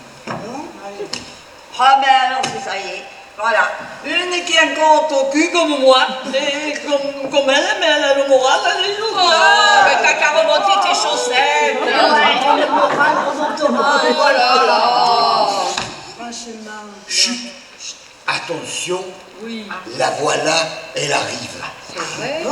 Ah ben alors, ça y est. Voilà. Une qui a un compte au cul comme moi. Et comme elle, mais elle a le moral, elle est jolie. Ah, mais t'as qu'à remonter tes chaussettes. Le moral remonte au moral. Voilà. Franchement. Chut, chut. Attention, Oui. la voilà, elle arrive. C'est vrai.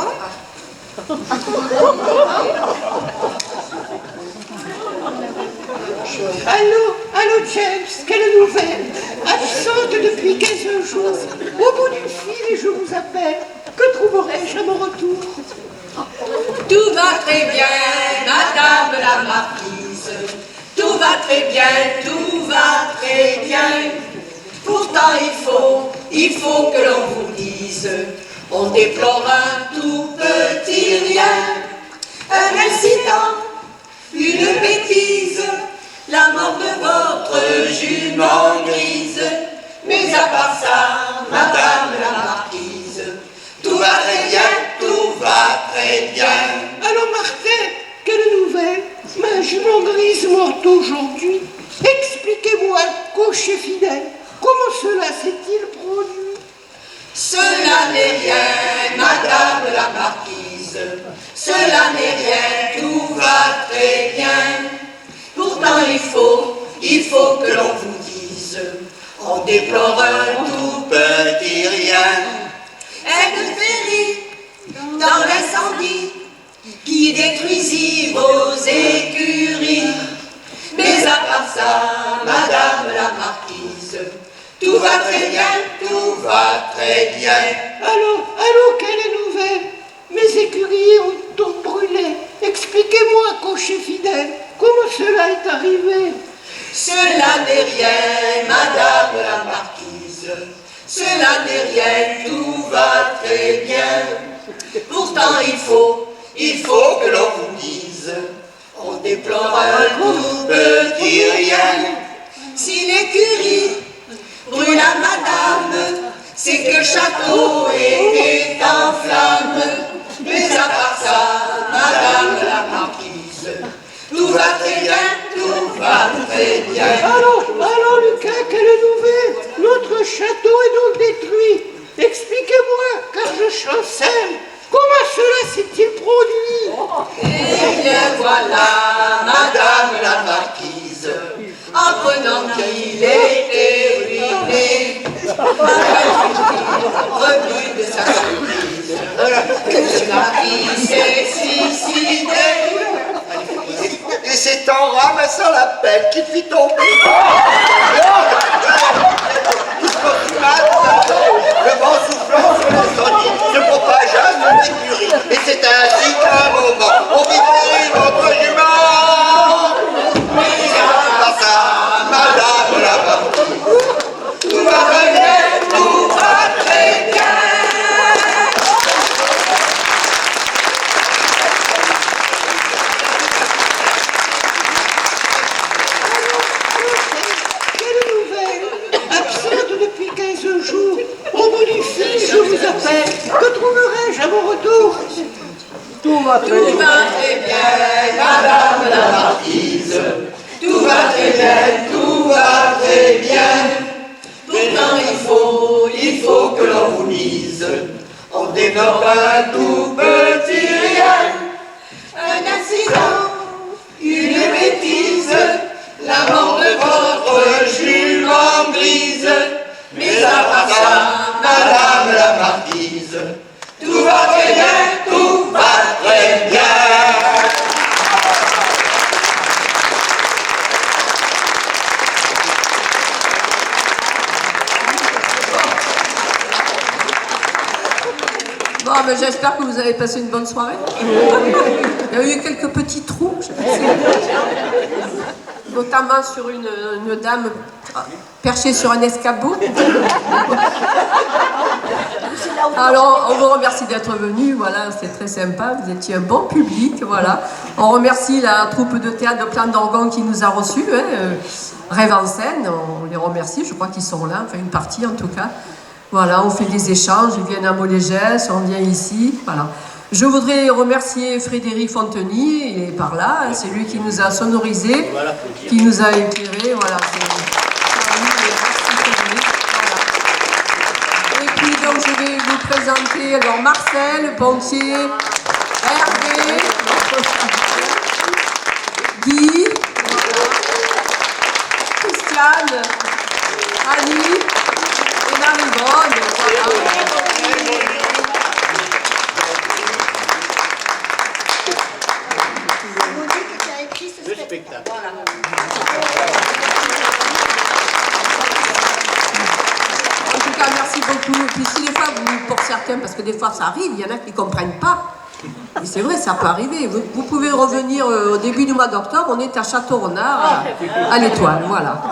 Allô James, quelle nouvelle? Absente depuis 15 jours. Au bout du fil, je vous appelle. Que trouverai-je à mon retour? Tout va très bien, madame la marquise. Tout va très bien, tout va très bien. Pourtant il faut que l'on vous dise, on déplore un tout petit rien. Un incident, une bêtise, la mort de votre jument grise. Mais à part ça, madame la marquise, tout va très bien, tout va très bien. Allô Martin, quelle nouvelle? Ma jument grise morte aujourd'hui. Expliquez-moi, cocher fidèle, comment cela s'est-il produit? Cela n'est rien, madame la marquise. Cela n'est rien, tout va très bien. Pourtant il faut que l'on vous dise, on déplore un tout petit rien. Aide Ferry, dans l'incendie qui détruisit vos écuries. Mais à part ça, madame la marquise, tout va très bien, tout va très bien. Allô, quelle nouvelle? Mes écuries ont donc brûlé. Expliquez-moi, cocher fidèle, comment cela est arrivé? Cela n'est rien, madame la marquise. Cela n'est rien, tout va très bien. Pourtant il faut que l'on vous dise, on déplore un tout petit rien. Si l'écurie brûle à madame, c'est que le château était en flammes. Mais à part ça, madame la marquise, va très bien, tout va très bien. Alors Lucas, quelle nouvelle? Notre château est donc détruit. Expliquez-moi, car je chancelle. Comment cela s'est-il produit? Eh bien voilà, Madame la Marquise, apprenant qu'il était ruiné, revenu de sa surprise, Monsieur Marquis s'est suicidé. Et c'est en ramassant la pelle qu'il fit tomber. Le vent soufflant sur le sonnet se propagea sur l'écurie. Et c'est ainsi qu'à un moment, on vit périr votre jument. Mais à ça, Madame la Marquise, tout va très bien, tout va très bien. Quelle nouvelle? Absente depuis 15 jours. Oh mon fille, je vous appelle. Que trouverai-je à mon retour? Tout va très bien, Madame la Marquise, tout va très bien, tout va très bien. Pourtant il faut que l'on vous dise, on développe un tout petit rien, un accident, une bêtise, la mort de votre jument grise. Mais à part ça, Madame la Marquise, tout va très bien, tout va très bien. Bon, mais j'espère que vous avez passé une bonne soirée. Il y a eu quelques petits trous, je sais pas si... notamment sur une dame perchée sur un escabeau. Alors, on vous remercie d'être venu, voilà, c'est très sympa, vous étiez un bon public, voilà. On remercie la troupe de théâtre de Plan d'Orgon qui nous a reçus, Rêve en scène, on les remercie, je crois qu'ils sont là, enfin une partie en tout cas. Voilà, on fait des échanges, ils viennent à Molégès, on vient ici, voilà. Je voudrais remercier Frédéric Fonteny, il est par là, c'est lui qui nous a sonorisé, qui nous a éclairé, voilà. Et puis donc je vais vous présenter alors Marcel, Pontier, Hervé, Guy, Christiane, Annie et Marie-Bonne, voilà. Spectacle. En tout cas, merci beaucoup. Et puis si des fois, pour certains, parce que des fois ça arrive, il y en a qui ne comprennent pas. Et c'est vrai, ça peut arriver. Vous pouvez revenir au début du mois d'octobre, on est à Château-Renard, à l'Étoile, voilà.